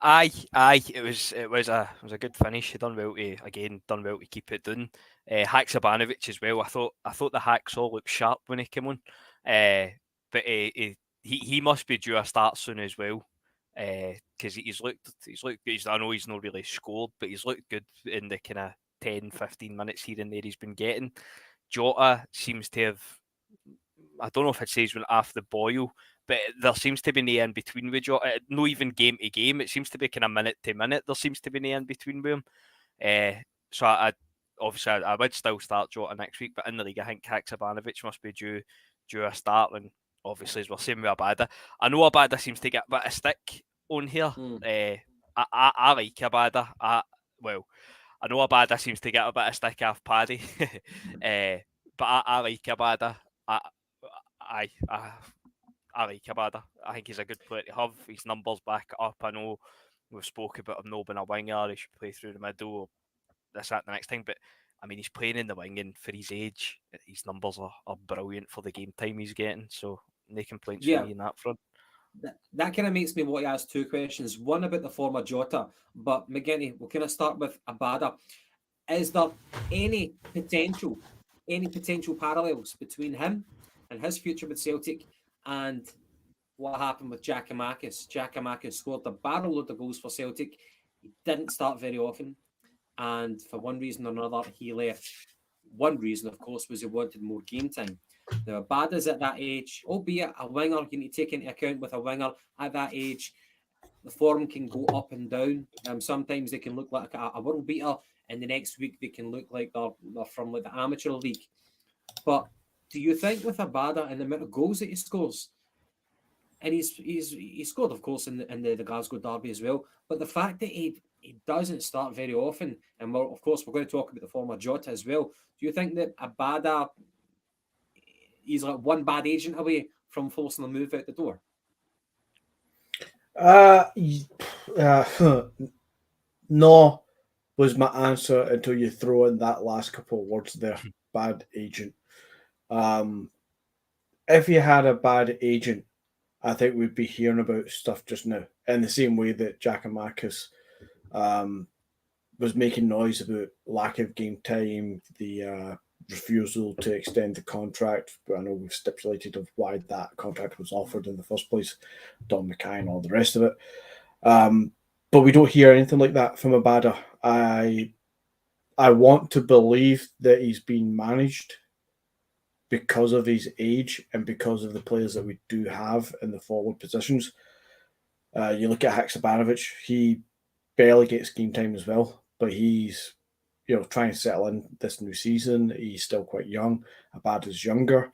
Aye, it was a good finish. He done well to keep it down. Haksabanovic as well. I thought the Hacksaw looked sharp when he came on, but he must be due a start soon as well, because he's looked good. I know he's not really scored, but he's looked good in the kind of 10-15 minutes here and there he's been getting. Jota seems to have, I don't know if it says when off the boil, but there seems to be no in between with Jota. No even game to game. It seems to be kind of minute to minute. There seems to be no in between with him. So I would still start Jota next week, but in the league I think Haksabanovic must be due a start. And obviously, as we're saying with Abada, I know Abada seems to get a bit of stick on here. I like Abada. I know Abada seems to get a bit of stick off Paddy, but I like Abada. I like Abada. I think he's a good player to have. His numbers back up. I know we've spoke about him not being a winger. He should play through the middle. This, that, the next thing. But I mean, he's playing in the wing, and for his age, his numbers are brilliant for the game time he's getting. So no complaints from me in that front. That kind of makes me want to ask two questions. One about the former Jota, but McGinney, we'll kind of start with Abada. Is there any potential parallels between him and his future with Celtic and what happened with Giakoumakis? Giakoumakis scored a barrel load of goals for Celtic. He didn't start very often, and for one reason or another, he left. One reason, of course, was he wanted more game time. Now, Abada's at that age, albeit a winger, you need to take into account with a winger at that age, the form can go up and down. Sometimes they can look like a world beater, and the next week they can look like they're from like the amateur league. But do you think with Abada and the amount of goals that he scores, and he scored, of course, in the Glasgow derby as well, but the fact that he doesn't start very often, and we're going to talk about the former Jota as well. Do you think that Abada, he's like one bad agent away from forcing a move out the door? No was my answer until you throw in that last couple of words there. Bad agent. If you had a bad agent, I think we'd be hearing about stuff just now, in the same way that Giakoumakis was making noise about lack of game time, the refusal to extend the contract. But I know we've stipulated of why that contract was offered in the first place, Don Mackay and all the rest of it. But we don't hear anything like that from Abada. I want to believe that he's being managed because of his age and because of the players that we do have in the forward positions. You look at Haksabanovic, he barely gets game time as well, but he's trying to settle in this new season. He's still quite young. Abada's younger.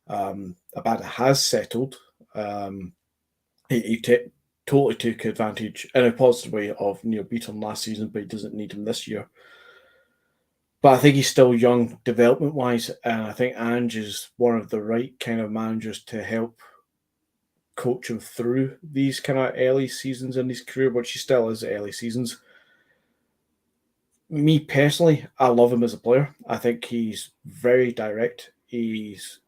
Abada has settled. He totally took advantage in a positive way of Neil Beaton last season, but he doesn't need him this year. But I think he's still young development-wise, and I think Ange is one of the right kind of managers to help coach him through these kind of early seasons in his career, which he still is early seasons. Me personally, I love him as a player. I think he's very direct. He's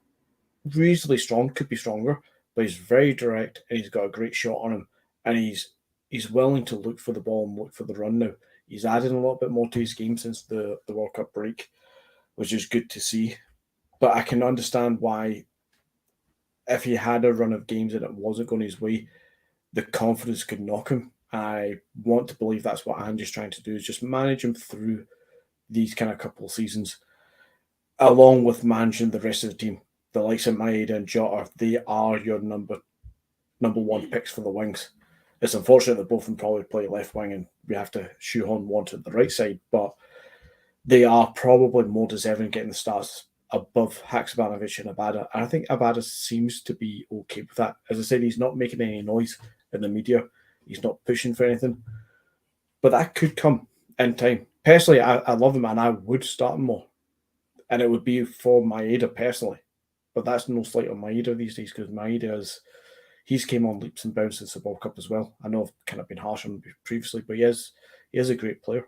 reasonably strong, could be stronger, but he's very direct, and he's got a great shot on him, and he's willing to look for the ball and look for the run now. He's added a little bit more to his game since the World Cup break, which is good to see. But I can understand why, if he had a run of games and it wasn't going his way, the confidence could knock him. I want to believe that's what Andy's trying to do, is just manage him through these kind of couple of seasons, along with managing the rest of the team. The likes of Maeda and Jota, they are your number one picks for the wings. It's unfortunate that both of them probably play left wing and we have to shoehorn one to the right side, but they are probably more deserving of getting the starts above Haksabanovic and Abada. And I think Abada seems to be okay with that. As I said, he's not making any noise in the media. He's not pushing for anything. But that could come in time. Personally, I love him and I would start him more. And it would be for Maeda personally. But that's no slight on Maeda these days because Maeda he's came on leaps and bounds since the World Cup as well. I know I've kind of been harsh on him previously, but he is a great player.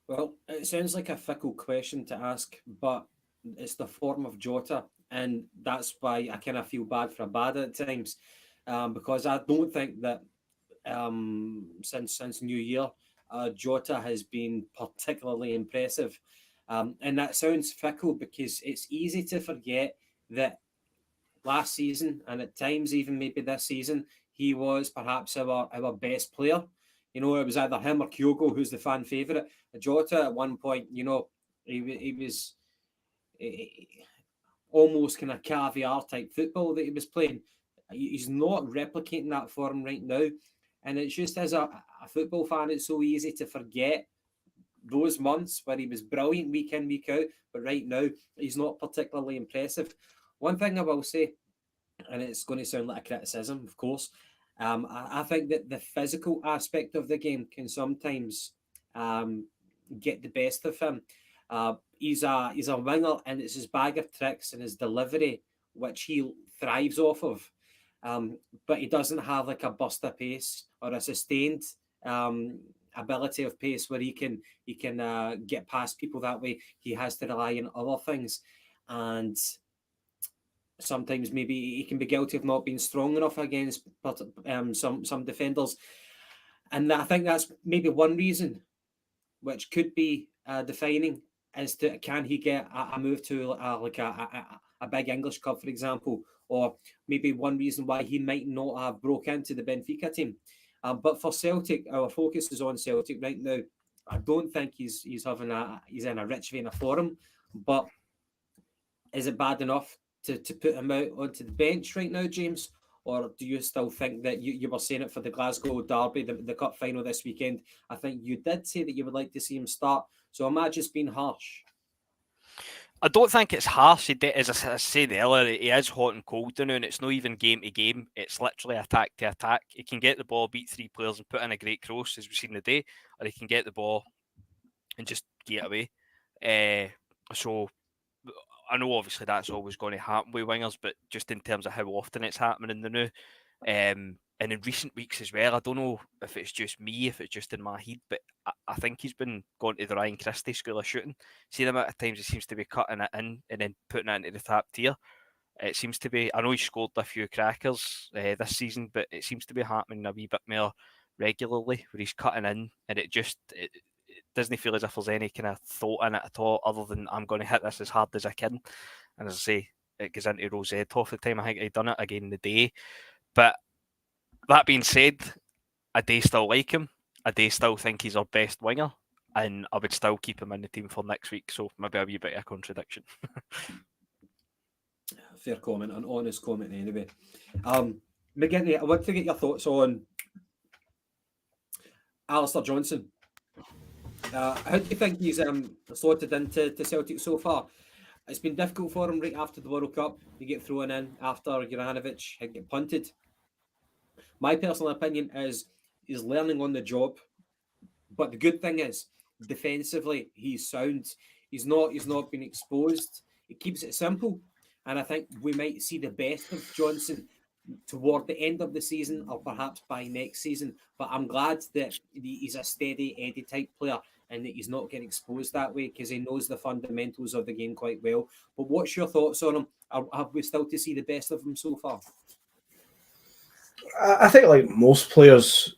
Well, it sounds like a fickle question to ask, but it's the form of Jota, and that's why I kind of feel bad for Abada at times, because I don't think that since New Year, Jota has been particularly impressive, and that sounds fickle because it's easy to forget that last season and at times even maybe this season he was perhaps our best player. You know, it was either him or Kyogo, who's the fan favourite. Jota at one point, you know, he was almost kind of caviar type football that he was playing. He's not replicating that form right now. And it's just as a football fan, it's so easy to forget those months where he was brilliant week in, week out. But right now, he's not particularly impressive. One thing I will say, and it's going to sound like a criticism, of course, I think that the physical aspect of the game can sometimes get the best of him. He's a winger, and it's his bag of tricks and his delivery which he thrives off of. But he doesn't have like a burst of pace or a sustained ability of pace where he can get past people that way. He has to rely on other things, and sometimes maybe he can be guilty of not being strong enough against some defenders. And I think that's maybe one reason, which could be defining, as to can he get a move to like a big English club, for example, or maybe one reason why he might not have broke into the Benfica team. But for Celtic, our focus is on Celtic right now. I don't think he's in a rich vein of form, but is it bad enough to put him out onto the bench right now, James? Or do you still think that you were saying it for the Glasgow Derby, the cup final this weekend? I think you did say that you would like to see him start. So am I just being harsh? I don't think it's harsh. As I said earlier, he is hot and cold now, and it's not even game to game. It's literally attack to attack. He can get the ball, beat three players, and put in a great cross, as we've seen today, or he can get the ball and just get away. So I know obviously that's always going to happen with wingers, but just in terms of how often it's happening in the new, and in recent weeks as well, I don't know if it's just me, if it's just in my head, but I think he's been going to the Ryan Christie school of shooting. See the amount of times he seems to be cutting it in and then putting it into the top tier. It seems to be, I know he's scored a few crackers this season, but it seems to be happening a wee bit more regularly where he's cutting in, and it doesn't feel as if there's any kind of thought in it at all, other than I'm going to hit this as hard as I can. And as I say, it goes into Rose head half the time. I think he'd done it again today. But that being said, I do still like him. I do still think he's our best winger, and I would still keep him in the team for next week. So maybe a wee bit of a contradiction. Fair comment, an honest comment anyway. McGinty, I want to get your thoughts on Alistair Johnson. How do you think he's slotted into Celtic so far? It's been difficult for him right after the World Cup. You get thrown in after Juranovic had get punted. My personal opinion is he's learning on the job. But the good thing is, defensively, he's sound. He's not been exposed. He keeps it simple. And I think we might see the best of Johnson toward the end of the season, or perhaps by next season. But I'm glad that he's a steady Eddie type player and that he's not getting exposed that way, because he knows the fundamentals of the game quite well. But what's your thoughts on him? Have we still to see the best of him so far? I think, like most players,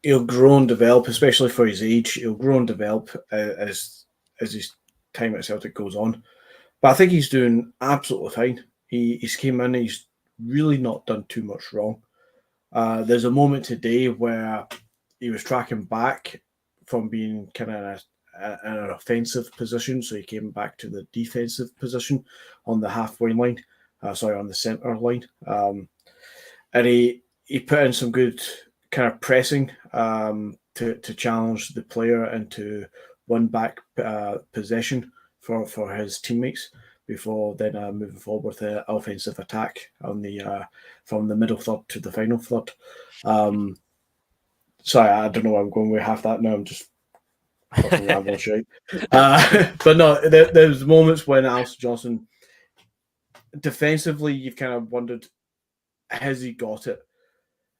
he'll grow and develop, especially for his age. He'll grow and develop as his time at Celtic goes on. But I think he's doing absolutely fine. He's came in, he's really not done too much wrong. There's a moment today where he was tracking back from being kind of in an offensive position, so he came back to the defensive position on the halfway line, on the centre line. And he put in some good kind of pressing to challenge the player and to win back possession for his teammates before then moving forward with the offensive attack on the from the middle third to the final third. Sorry, I don't know where I'm going with half that now. I'm just fucking rambling shit. But no, there's moments when Alistair Johnson defensively, you've kind of wondered, has he got it?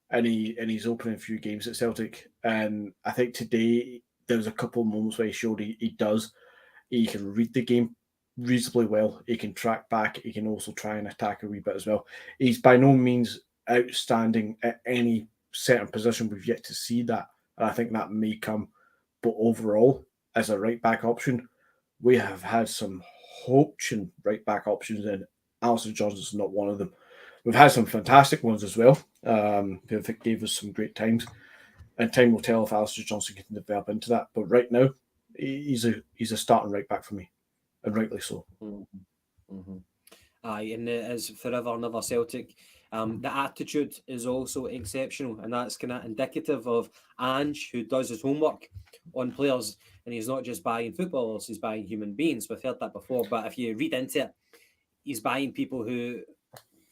And he's opening a few games at Celtic, and I think today there was a couple of moments where he showed he does. He can read the game reasonably well. He can track back. He can also try and attack a wee bit as well. He's by no means outstanding at any certain position. We've yet to see that, and I think that may come. But overall, as a right back option, we have had some hope-ing right back options, and Alistair Johnson's not one of them. We've had some fantastic ones as well, who gave us some great times. And time will tell if Alistair Johnson can develop into that. But right now, he's a starting right back for me, and rightly so. Aye, and it is forever another Celtic. The attitude is also exceptional, and that's kind of indicative of Ange, who does his homework on players, and he's not just buying footballers, he's buying human beings. We've heard that before, but if you read into it, he's buying people who,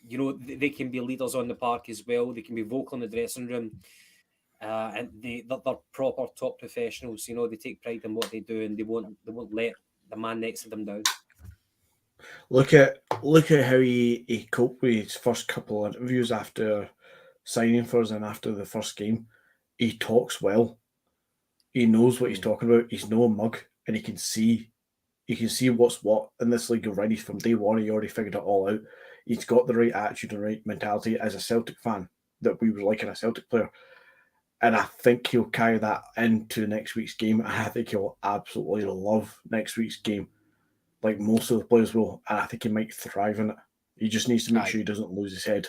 you know, they can be leaders on the park as well. They can be vocal in the dressing room, and they're proper top professionals. You know, they take pride in what they do, and they won't let the man next to them down. Look at how he coped with his first couple of interviews after signing for us and after the first game. He talks well. He knows what he's talking about. He's no mug, and he can see what's what in this league already from day one. He already figured it all out. He's got the right attitude and right mentality as a Celtic fan that we would like in a Celtic player. And I think he'll carry that into next week's game. I think he'll absolutely love next week's game, like most of the players will. And I think he might thrive in it. He just needs to make sure he doesn't lose his head.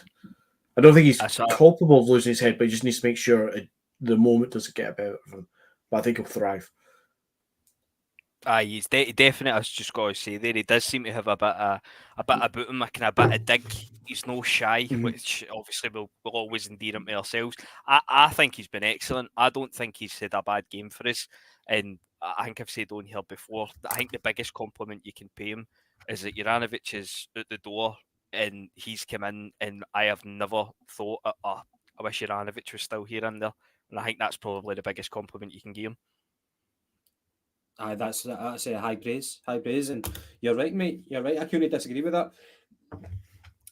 I don't think he's culpable of losing his head, but he just needs to make sure the moment doesn't get about him. But I think he'll thrive. He's definitely. I was just got to say there, he does seem to have a bit about him, a kind of bit of dig. He's no shy, which obviously will always endear him to ourselves. I think he's been excellent. I don't think he's had a bad game for us, and I think I've said on here before. I think the biggest compliment you can pay him is that Juranovic is at the door, and he's come in, and I have never thought, I wish Juranovic was still here in there, and I think that's probably the biggest compliment you can give him. That's a high praise, and you're right, mate. You're right. I couldn't disagree with that.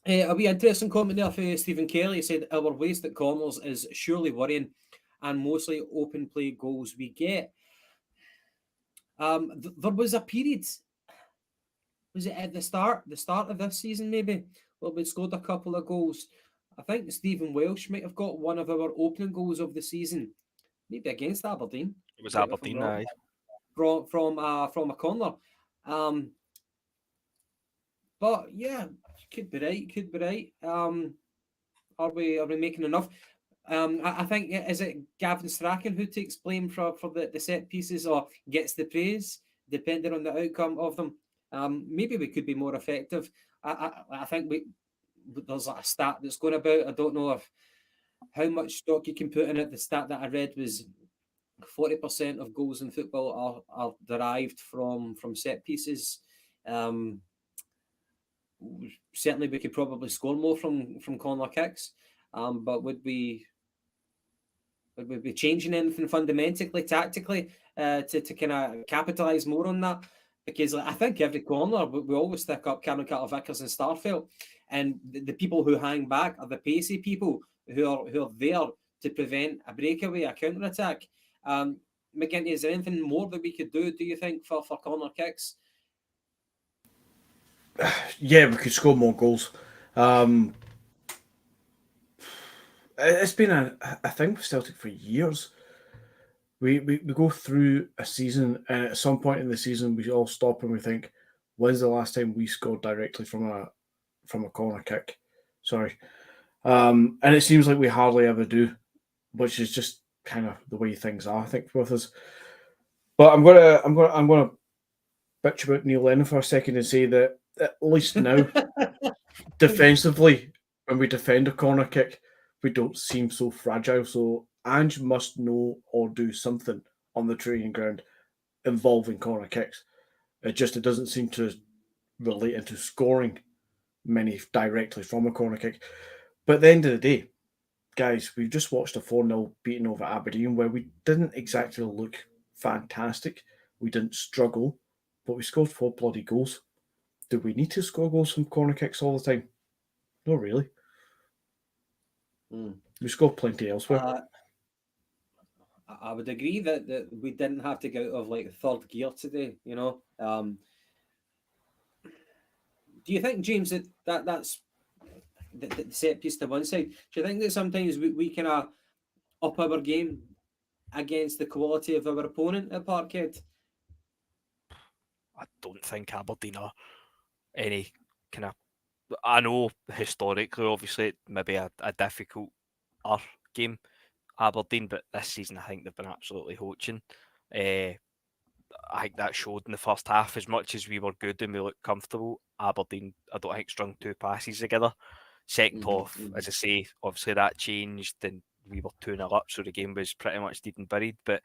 A wee interesting comment there for Stephen Kelly. He said, our waste at corners is surely worrying, and mostly open play goals we get. There was a period, was it at the start of this season maybe, where we scored a couple of goals. I think Stephen Welsh might have got one of our opening goals of the season, maybe against Aberdeen. It was Aberdeen, aye. From a corner. But yeah, could be right. Are we making enough? I think, is it Gavin Strachan who takes blame for the set pieces or gets the praise, depending on the outcome of them? Maybe we could be more effective. I think there's a stat that's going about. I don't know how much stock you can put in it. The stat that I read was 40% of goals in football are derived from set pieces. Certainly, we could probably score more from corner kicks. But would we be changing anything fundamentally, tactically, to kind of capitalise more on that? Because I think every corner we always stick up Cameron Carter-Vickers and Starfelt, and the people who hang back are the pacey people who are there to prevent a breakaway, a counter attack. McGinty, is there anything more that we could do you think, for corner kicks? Yeah, we could score more goals. It's been a thing with Celtic for years. We go through a season, and at some point in the season, we all stop and we think, when's the last time we scored directly from a corner kick? Sorry. And it seems like we hardly ever do, which is just kind of the way things are, I think, with us. But I'm gonna bitch about Neil Lennon for a second and say that at least now, defensively, when we defend a corner kick, we don't seem so fragile. So Ange must know or do something on the training ground involving corner kicks, It doesn't seem to relate into scoring many directly from a corner kick. But at the end of the day, guys, we've just watched a 4-0 beating over Aberdeen where we didn't exactly look fantastic. We didn't struggle, but we scored 4 bloody goals. Do we need to score goals from corner kicks all the time? No, really. We scored plenty elsewhere. I would agree that we didn't have to get out of like third gear today, you know. Do you think, James, that's the set piece to one side? Do you think that sometimes we kind of up our game against the quality of our opponent at Parkhead? I don't think Aberdeen are any kind of. I know historically, obviously, maybe a difficult game, Aberdeen, but this season I think they've been absolutely hoaching. I think that showed in the first half. As much as we were good and we looked comfortable, Aberdeen, I don't think, strung 2 passes together. Second half, as I say, obviously that changed and we were 2-0 up, so the game was pretty much dead and buried. But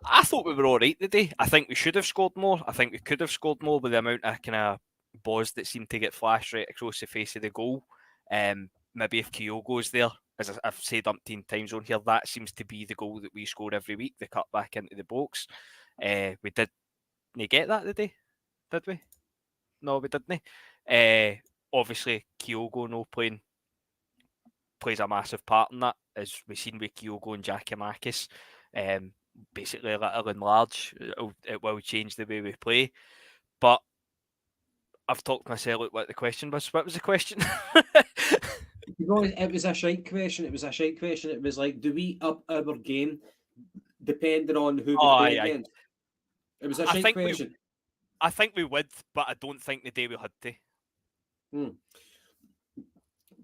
I thought we were all right today. I think we should have scored more. I think we could have scored more with the amount of kind of balls that seemed to get flashed right across the face of the goal. Maybe if Kyogo's there, as I've said umpteen times on here, that seems to be the goal that we score every week, the cut back into the box. We didn't get that today, did we? No, we didn't. Obviously, Kyogo no playing plays a massive part in that, as we've seen with Kyogo and Giakoumakis. Basically, little and large, it will change the way we play. But I've talked myself about what the question was. What was the question? You know, it was a shite question. It was like, do we up our game depending on who we play against? It was a shite question. I think we would, but I don't think the day we had to.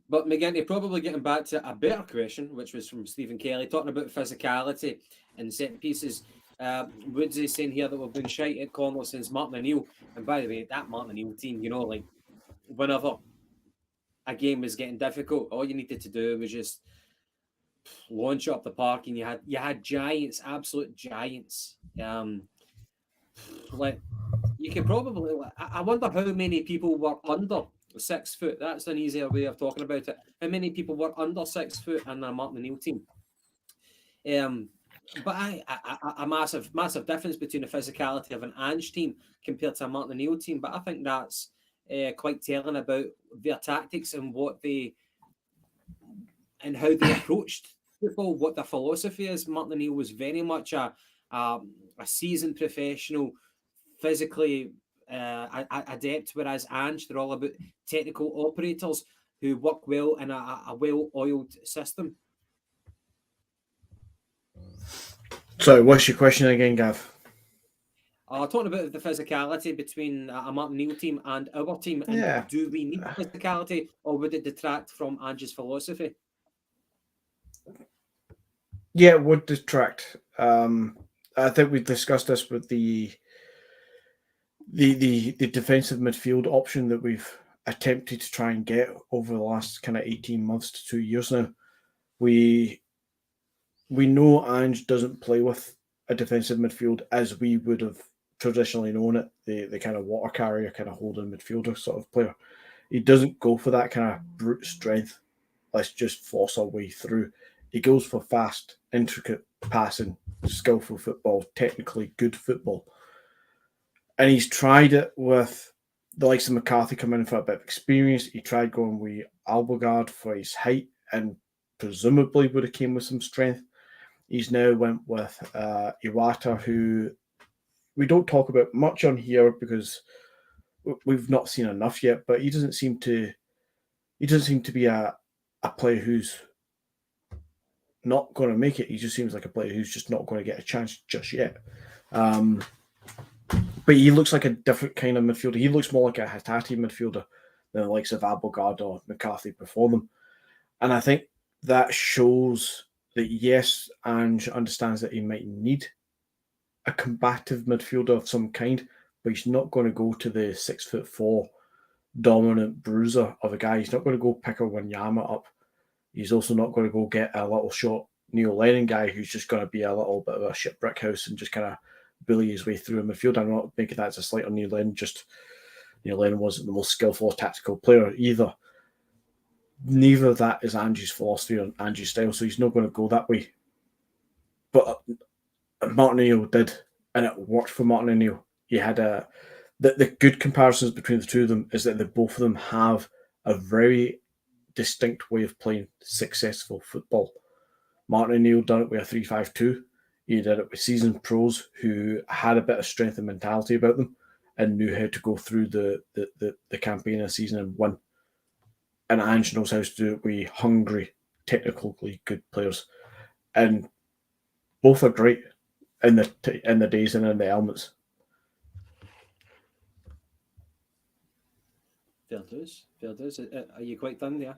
But McGinty, probably getting back to a better question, which was from Stephen Kelly, talking about physicality and set pieces. Woodsy saying here that we've been shite at corner since Martin O'Neill. And by the way, that Martin O'Neill team, you know, like whenever a game was getting difficult, all you needed to do was just launch it up the park, and you had giants, absolute giants. Like you could probably, I wonder how many people were under 6 foot. That's an easier way of talking about it. How many people were under 6 foot in the Martin O'Neill team? But a massive difference between the physicality of an Ange team compared to a Martin O'Neill team. But I think that's quite telling about their tactics and how they approached football, what their philosophy is. Martin O'Neill was very much a seasoned professional, physically adept, whereas Ange, they're all about technical operators who work well in a well-oiled system. So, what's your question again, Gav? Talking about the physicality between a Martin O'Neill team and our team, and do we need physicality, or would it detract from Ange's philosophy? Yeah, it would detract. I think we discussed this with the defensive midfield option that we've attempted to try and get over the last kind of 18 months to 2 years now. We know Ange doesn't play with a defensive midfield as we would have traditionally known it, the kind of water carrier, kind of holding midfielder sort of player. He doesn't go for that kind of brute strength. Let's just force our way through. He goes for fast, intricate passing, skillful football, technically good football. And he's tried it with the likes of McCarthy coming in for a bit of experience. He tried going with Albergaard for his height and presumably would have came with some strength. He's now went with Iwata, who we don't talk about much on here because we've not seen enough yet, but he doesn't seem to be a player who's not going to make it. He just seems like a player who's just not going to get a chance just yet. But he looks like a different kind of midfielder. He looks more like a Hatate midfielder than the likes of Abelgard or McCarthy before them. And I think that shows that, yes, Ange understands that he might need a combative midfielder of some kind, but he's not going to go to the 6'4" dominant bruiser of a guy. He's not going to go pick a Wanyama up. He's also not going to go get a little short Neil Lennon guy who's just going to be a little bit of a shit brick house and just kind of bully his way through a midfield. I'm not making that as a slight on Neil Lennon, just Neil Lennon wasn't the most skillful or tactical player either. Neither of that is Angie's philosophy or Angie's style, so he's not going to go that way. But Martin O'Neill did, and it worked for Martin O'Neill. He had the good comparisons between the two of them is that both of them have a very distinct way of playing successful football. Martin O'Neill done it with a 3-5-2. He did it with seasoned pros who had a bit of strength and mentality about them and knew how to go through the campaign of season and win. And Ange knows how to do it with hungry, technically good players. And both are great in the days and in the elements. Fair dues. Are you quite done there?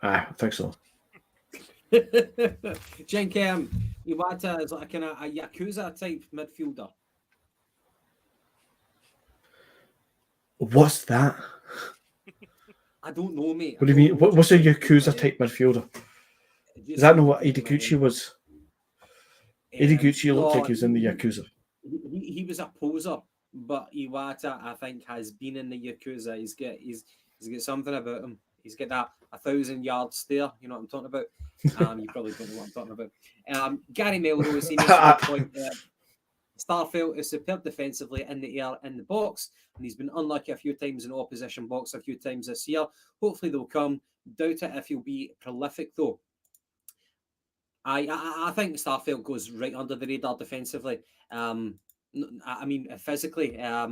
I think so. Jen Kem, Iwata is like a kind of a Yakuza type midfielder. What's that? I don't know, mate. What do you mean? What's a Yakuza type midfielder? Is that not what Ideguchi was? Ideguchi looked like he was in the Yakuza. He was a poser, but Iwata, I think, has been in the Yakuza. He's got something about him. He's got that 1,000-yard stare. You know what I'm talking about? You probably don't know what I'm talking about. Gary Melrose, he makes a point. Starfelt is superb defensively in the air, in the box, and he's been unlucky a few times in opposition box a few times this year. Hopefully they'll come. Doubt it if he'll be prolific though. I think Starfelt goes right under the radar defensively. I mean, physically, I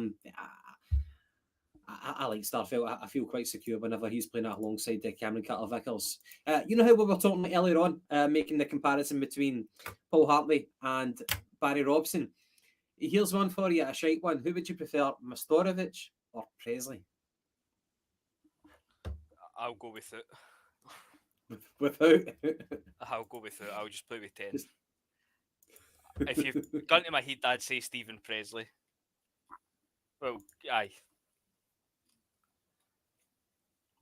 like Starfelt. I feel quite secure whenever he's playing alongside Cameron Carter-Vickers. You know how we were talking about earlier on, making the comparison between Paul Hartley and Barry Robson. Here's one for you, a shite one. Who would you prefer, Mastorovic or Presley? I'll go with it. Without? I'll go with it. I'll just play with 10. If you've gone to my head, I'd say Stephen Presley. Well, aye.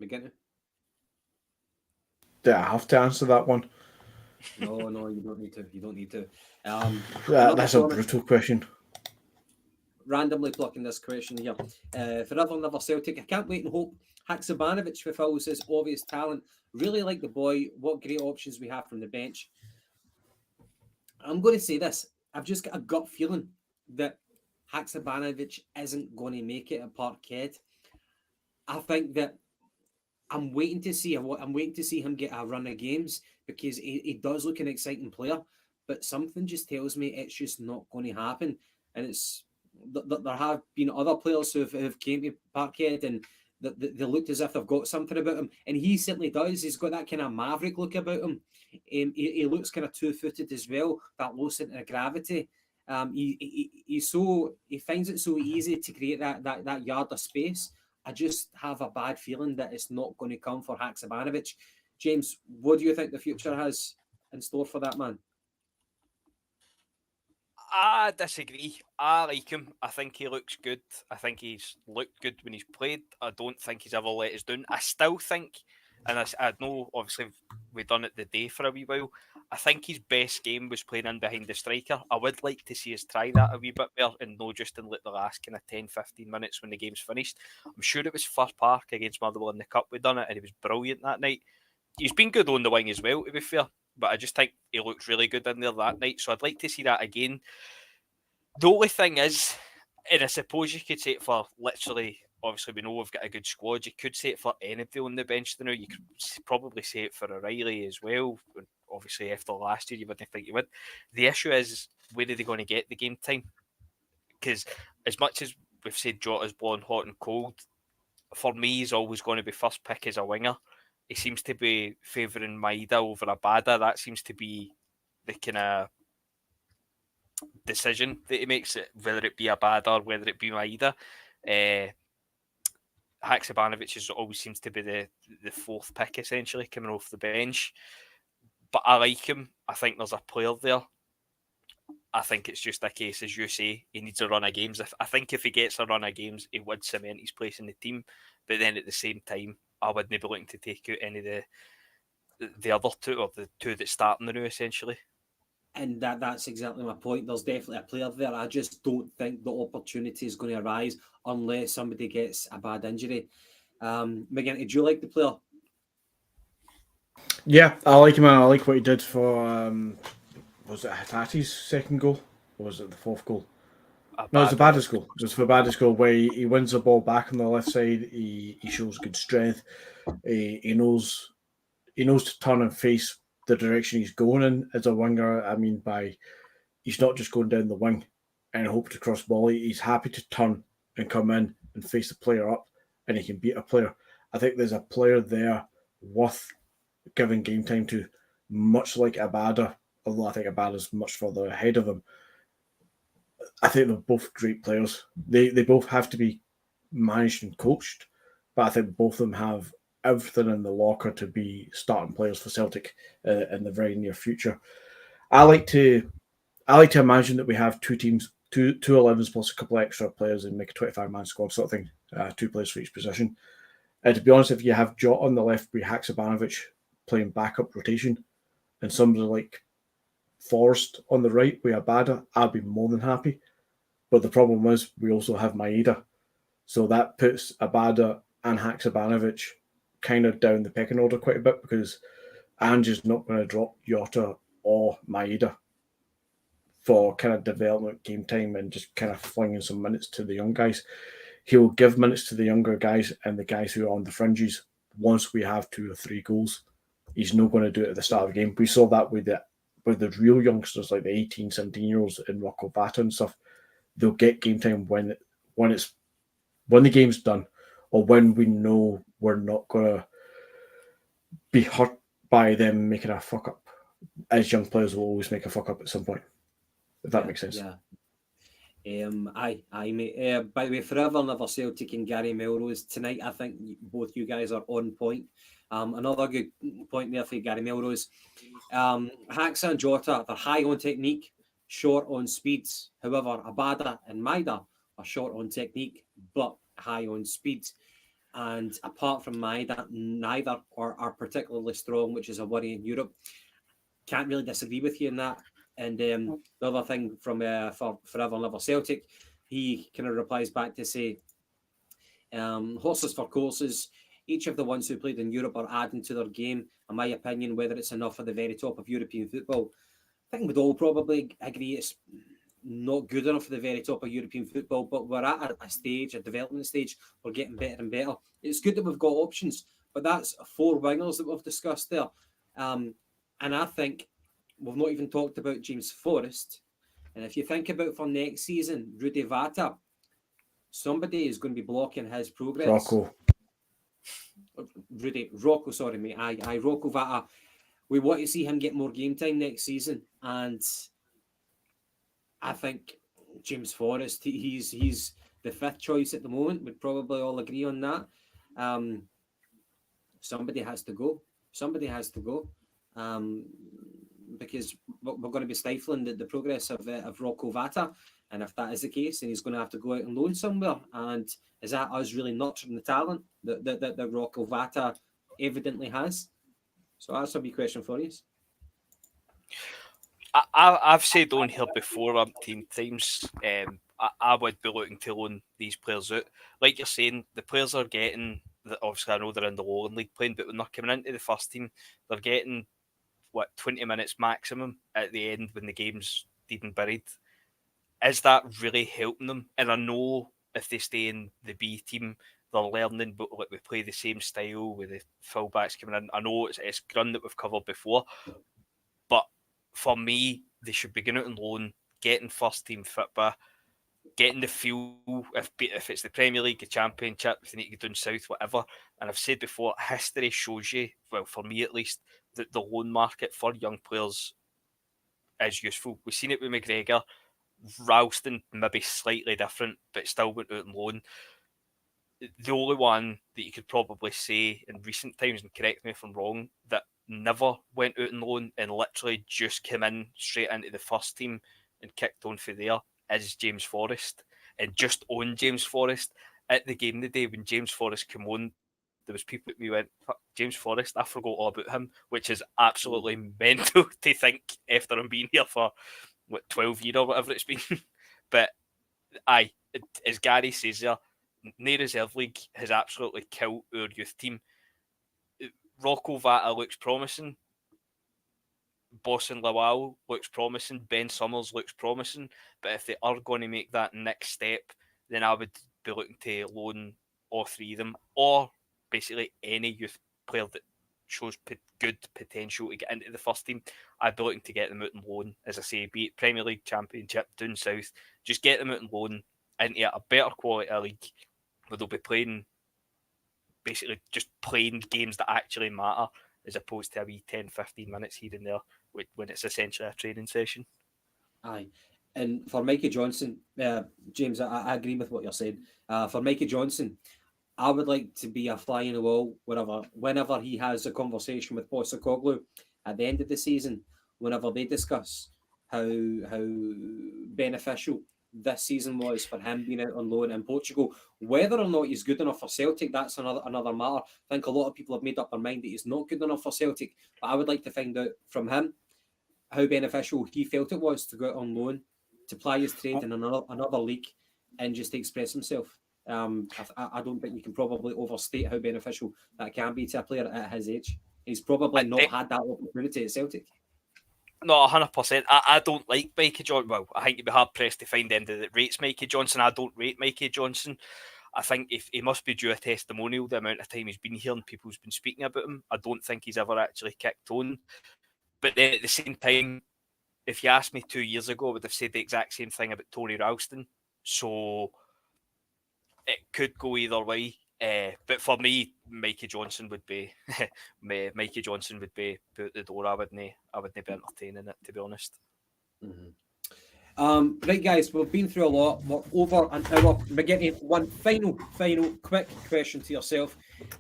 McGinty? Do I have to answer that one? No, you don't need to. You don't need to. That's a brutal question. Randomly plucking this question here. Forever Never Celtic. I can't wait and hope Haksabanovic fulfills his obvious talent. Really like the boy. What great options we have from the bench. I'm going to say this. I've just got a gut feeling that Haksabanovic isn't going to make it at Parkhead. I think that I'm waiting to see him get a run of games because he does look an exciting player, but something just tells me it's just not going to happen. And there have been other players who have came to Parkhead and they looked as if they've got something about him, and he certainly does. He's got that kind of maverick look about him. He looks kind of two-footed as well. That low centre of gravity. He finds it so easy to create that yard of space. I just have a bad feeling that it's not going to come for Haksabanovic. James, what do you think the future has in store for that man? I disagree. I like him. I think he looks good. I think he's looked good when he's played. I don't think he's ever let us down. I still think, and I know obviously we've done it the day for a wee while, I think his best game was playing in behind the striker. I would like to see us try that a wee bit more and not just in the last kind of 10-15 minutes when the game's finished. I'm sure it was Firth Park against Motherwell in the Cup we done it, and he was brilliant that night. He's been good on the wing as well, to be fair, but I just think he looked really good in there that night, so I'd like to see that again. The only thing is, and I suppose you could say it for literally, obviously we know we've got a good squad, you could say it for anybody on the bench now, you could probably say it for O'Reilly as well. Obviously after last year you wouldn't think you would. The issue is, where are they going to get the game time? Because as much as we've said Jota's blown hot and cold, for me he's always going to be first pick as a winger. He seems to be favouring Maeda over Abada. That seems to be the kind of decision that he makes, it, whether it be Abada or whether it be Maeda. Haksabanovic always seems to be the fourth pick, essentially, coming off the bench. But I like him. I think there's a player there. I think it's just a case, as you say, he needs a run of games. I think if he gets a run of games, he would cement his place in the team. But then at the same time, I wouldn't be looking to take out any of the other two, or the two that start in the new, essentially. And that's exactly my point. There's definitely a player there. I just don't think the opportunity is going to arise unless somebody gets a bad injury. McGinty, do you like the player? Yeah, I like him, and I like what he did for. Was it Hatate's second goal, or was it the fourth goal? No, it's the baddest goal. It was for baddest goal where he wins the ball back on the left side. He shows good strength. He knows to turn and face the direction he's going in as a winger. I mean, by he's not just going down the wing and hope to cross volley. He's happy to turn and come in and face the player up, and he can beat a player. I think there's a player there worth giving game time to, much like Abada, although I think Abada's much further ahead of him. I think they're both great players. They both have to be managed and coached, but I think both of them have everything in the locker to be starting players for Celtic in the very near future. I like to imagine that we have two teams, two 11s plus a couple of extra players and make a 25-man squad sort of thing, 2 players for each position. To be honest, if you have Jot on the left with Haksabanovic playing backup rotation and somebody like Forrest on the right with Abada, I'd be more than happy. But the problem is we also have Maeda. So that puts Abada and Haksabanovic kind of down the pecking order quite a bit because Ange is not going to drop Jota or Maeda for kind of development game time and just kind of flinging some minutes to the young guys. He will give minutes to the younger guys and the guys who are on the fringes once we have 2 or 3 goals. He's not going to do it at the start of the game. We saw that with the real youngsters like the 18, 17-year-olds in Rocco Vata and stuff. They'll get game time when the game's done or when we know we're not going to be hurt by them making a fuck up. As young players will always make a fuck up at some point. If that makes sense. Yeah. Aye, mate. By the way, forever never Celtic and Gary Melrose tonight. I think both you guys are on point. Another good point there for Gary Melrose. Haxa and Jota, they're high on technique, short on speeds. However, Abada and Maeda are short on technique, but high on speed. And apart from Maeda, neither are particularly strong, which is a worry in Europe. Can't really disagree with you in that. And the other thing from for Forever Never Celtic, he kind of replies back to say, horses for courses. Each of the ones who played in Europe are adding to their game. In my opinion, whether it's enough for the very top of European football, I think we'd all probably agree it's not good enough for the very top of European football, but we're at a stage, a development stage, we're getting better and better. It's good that we've got options, but that's 4 wingers that we've discussed there. And I think we've not even talked about James Forrest. And if you think about for next season, Rudy Vata, somebody is going to be blocking his progress. Rocco, sorry, mate. I Rocco Vata. We want to see him get more game time next season. And I think James Forrest, he's the 5th choice at the moment. We'd probably all agree on that. Somebody has to go. Because we're going to be stifling the progress of Rocco Vata. And if that is the case, then he's going to have to go out and loan somewhere. And is that us really nurturing the talent that Rocco Vata evidently has? So that's a big question for you. I've said on here before umpteen times, I would be looking to loan these players out. Like you're saying, the players are getting, obviously I know they're in the lower league playing, but when they're coming into the first team, they're getting 20 minutes maximum at the end when the game's dead and buried. Is that really helping them? And I know if they stay in the B team, they're learning, but like we play the same style with the fullbacks coming in. I know it's ground that we've covered before, but for me, they should be going out on loan, getting first team football, getting the feel, if it's the Premier League, the Championship, if they need to go down south, whatever. And I've said before, history shows you, well, for me at least, that the loan market for young players is useful. We've seen it with McGregor. Ralston, maybe slightly different, but still went out on loan. The only one that you could probably say in recent times, and correct me if I'm wrong, that never went out on loan and literally just came in straight into the first team and kicked on for there is James Forrest. And just on James Forrest, at the game today, when James Forrest came on, there was people that we went, James Forrest, I forgot all about him, which is absolutely mental to think after him being here for 12 years or whatever it's been. But aye, as Gary says there, no reserve league has absolutely killed our youth team. Rocco Vata looks promising. Boston Lawal looks promising. Ben Summers looks promising. But if they are going to make that next step, then I would be looking to loan all three of them, or basically any youth player that shows good potential to get into the first team. I'd be looking to get them out on loan, as I say, be it Premier League, Championship, down south. Just get them out on loan into a better quality league where they'll be playing, basically just playing games that actually matter, as opposed to a wee 10-15 minutes here and there when it's essentially a training session. Aye. And for Mikey Johnson, James, I agree with what you're saying. For Mikey Johnson, I would like to be a fly in the wall whenever he has a conversation with Postecoglou at the end of the season, whenever they discuss how beneficial this season was for him being out on loan in Portugal. Whether or not he's good enough for Celtic, that's another matter. I think a lot of people have made up their mind that he's not good enough for Celtic, but I would like to find out from him how beneficial he felt it was to go out on loan, to ply his trade in another league and just to express himself. I don't think you can probably overstate how beneficial that can be to a player at his age. He's probably not had that opportunity at Celtic. No, 100%. I don't like Mikey Johnson. Well, I think you'd be hard pressed to find anyone that rates Mikey Johnson. I don't rate Mikey Johnson. I think if he must be due a testimonial, the amount of time he's been here and people's been speaking about him. I don't think he's ever actually kicked on. But then at the same time, if you asked me 2 years ago, I would have said the exact same thing about Tony Ralston. So it could go either way. But for me, Mikey Johnson would be out the door. I wouldn't be entertaining it, to be honest. Mm-hmm. Right, guys, we've been through a lot. We're over an hour. We're getting one final quick question to yourself,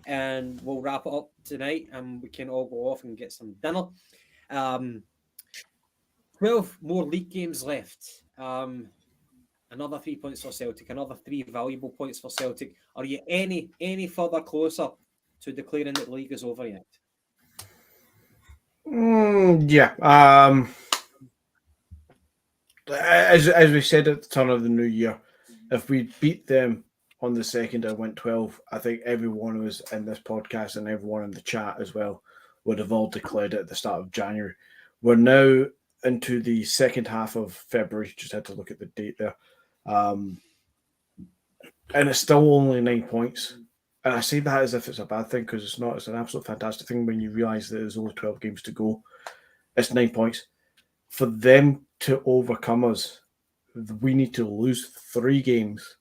and we'll wrap it up tonight, and we can all go off and get some dinner. 12 more league games left. Another 3 points for Celtic, another 3 valuable points for Celtic. Are you any further closer to declaring that the league is over yet? Yeah. As we said at the turn of the new year, if we beat them on the 2nd and went 12, I think everyone who was in this podcast and everyone in the chat as well would have all declared it at the start of January. We're now into the second half of February. Just had to look at the date there. And it's still only 9 points. And I say that as if it's a bad thing, because it's not. It's an absolute fantastic thing when you realise that there's only 12 games to go. It's 9 points. For them to overcome us, we need to lose 3 games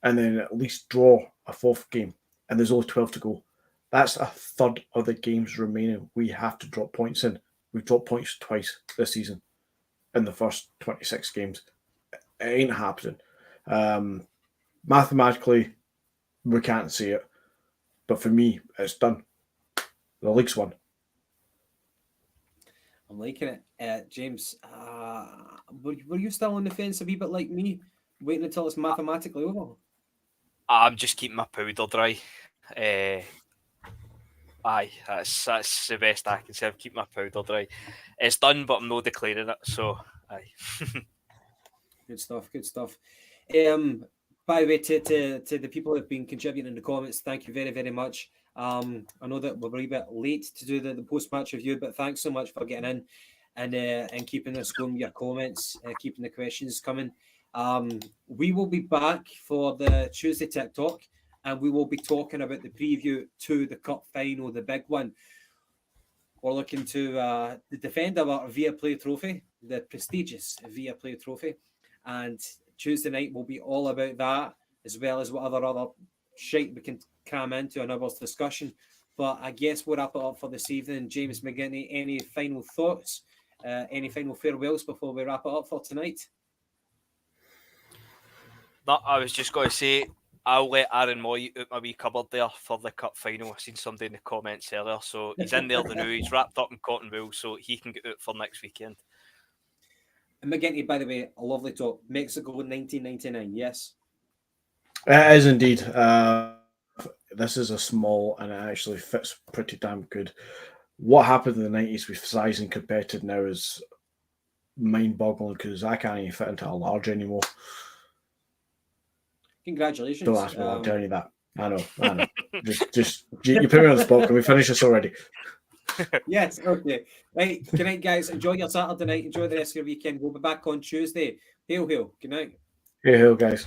and then at least draw a 4th game. And there's only 12 to go. That's a third of the games remaining. We have to drop points in. We've dropped points twice this season in the first 26 games. It ain't happening. Mathematically, we can't see it. But for me, it's done. The league's won. I'm liking it. James, were you still on the fence a wee bit like me, waiting until it's mathematically over? I'm just keeping my powder dry. Aye, that's the best I can say. I'm keeping my powder dry. It's done, but I'm not declaring it. So, aye. Good stuff. By the way, to the people who have been contributing in the comments, thank you very, very much. I know that we're a wee bit late to do the post-match review, but thanks so much for getting in and keeping us going with your comments, keeping the questions coming. We will be back for the Tuesday TikTok, and we will be talking about the preview to the cup final, the big one. We're looking to defend our Viaplay trophy, the prestigious Viaplay trophy, and Tuesday night will be all about that, as well as what other shite we can cram into an hour's discussion. But I guess we'll wrap it up for this evening. James McGinty, any final thoughts, any final farewells before we wrap it up for tonight? No, I was just going to say, I'll let Aaron Moy out my wee cupboard there for the cup final. I've seen somebody in the comments earlier, so he's in there now. He's wrapped up in cotton wool, so he can get out for next weekend. And McGinty, by the way, a lovely talk. Mexico in 1999, yes? It is indeed. this is a small and it actually fits pretty damn good. What happened in the 90s with sizing compared to now is mind-boggling because I can't even fit into a large anymore. Congratulations. Don't ask me why I'm telling you that. I know. just you put me on the spot. Can we finish this already? Yes, okay. Right, good night, guys. Enjoy your Saturday night. Enjoy the rest of your weekend. We'll be back on Tuesday. Hail, hail. Good night. Hey, guys.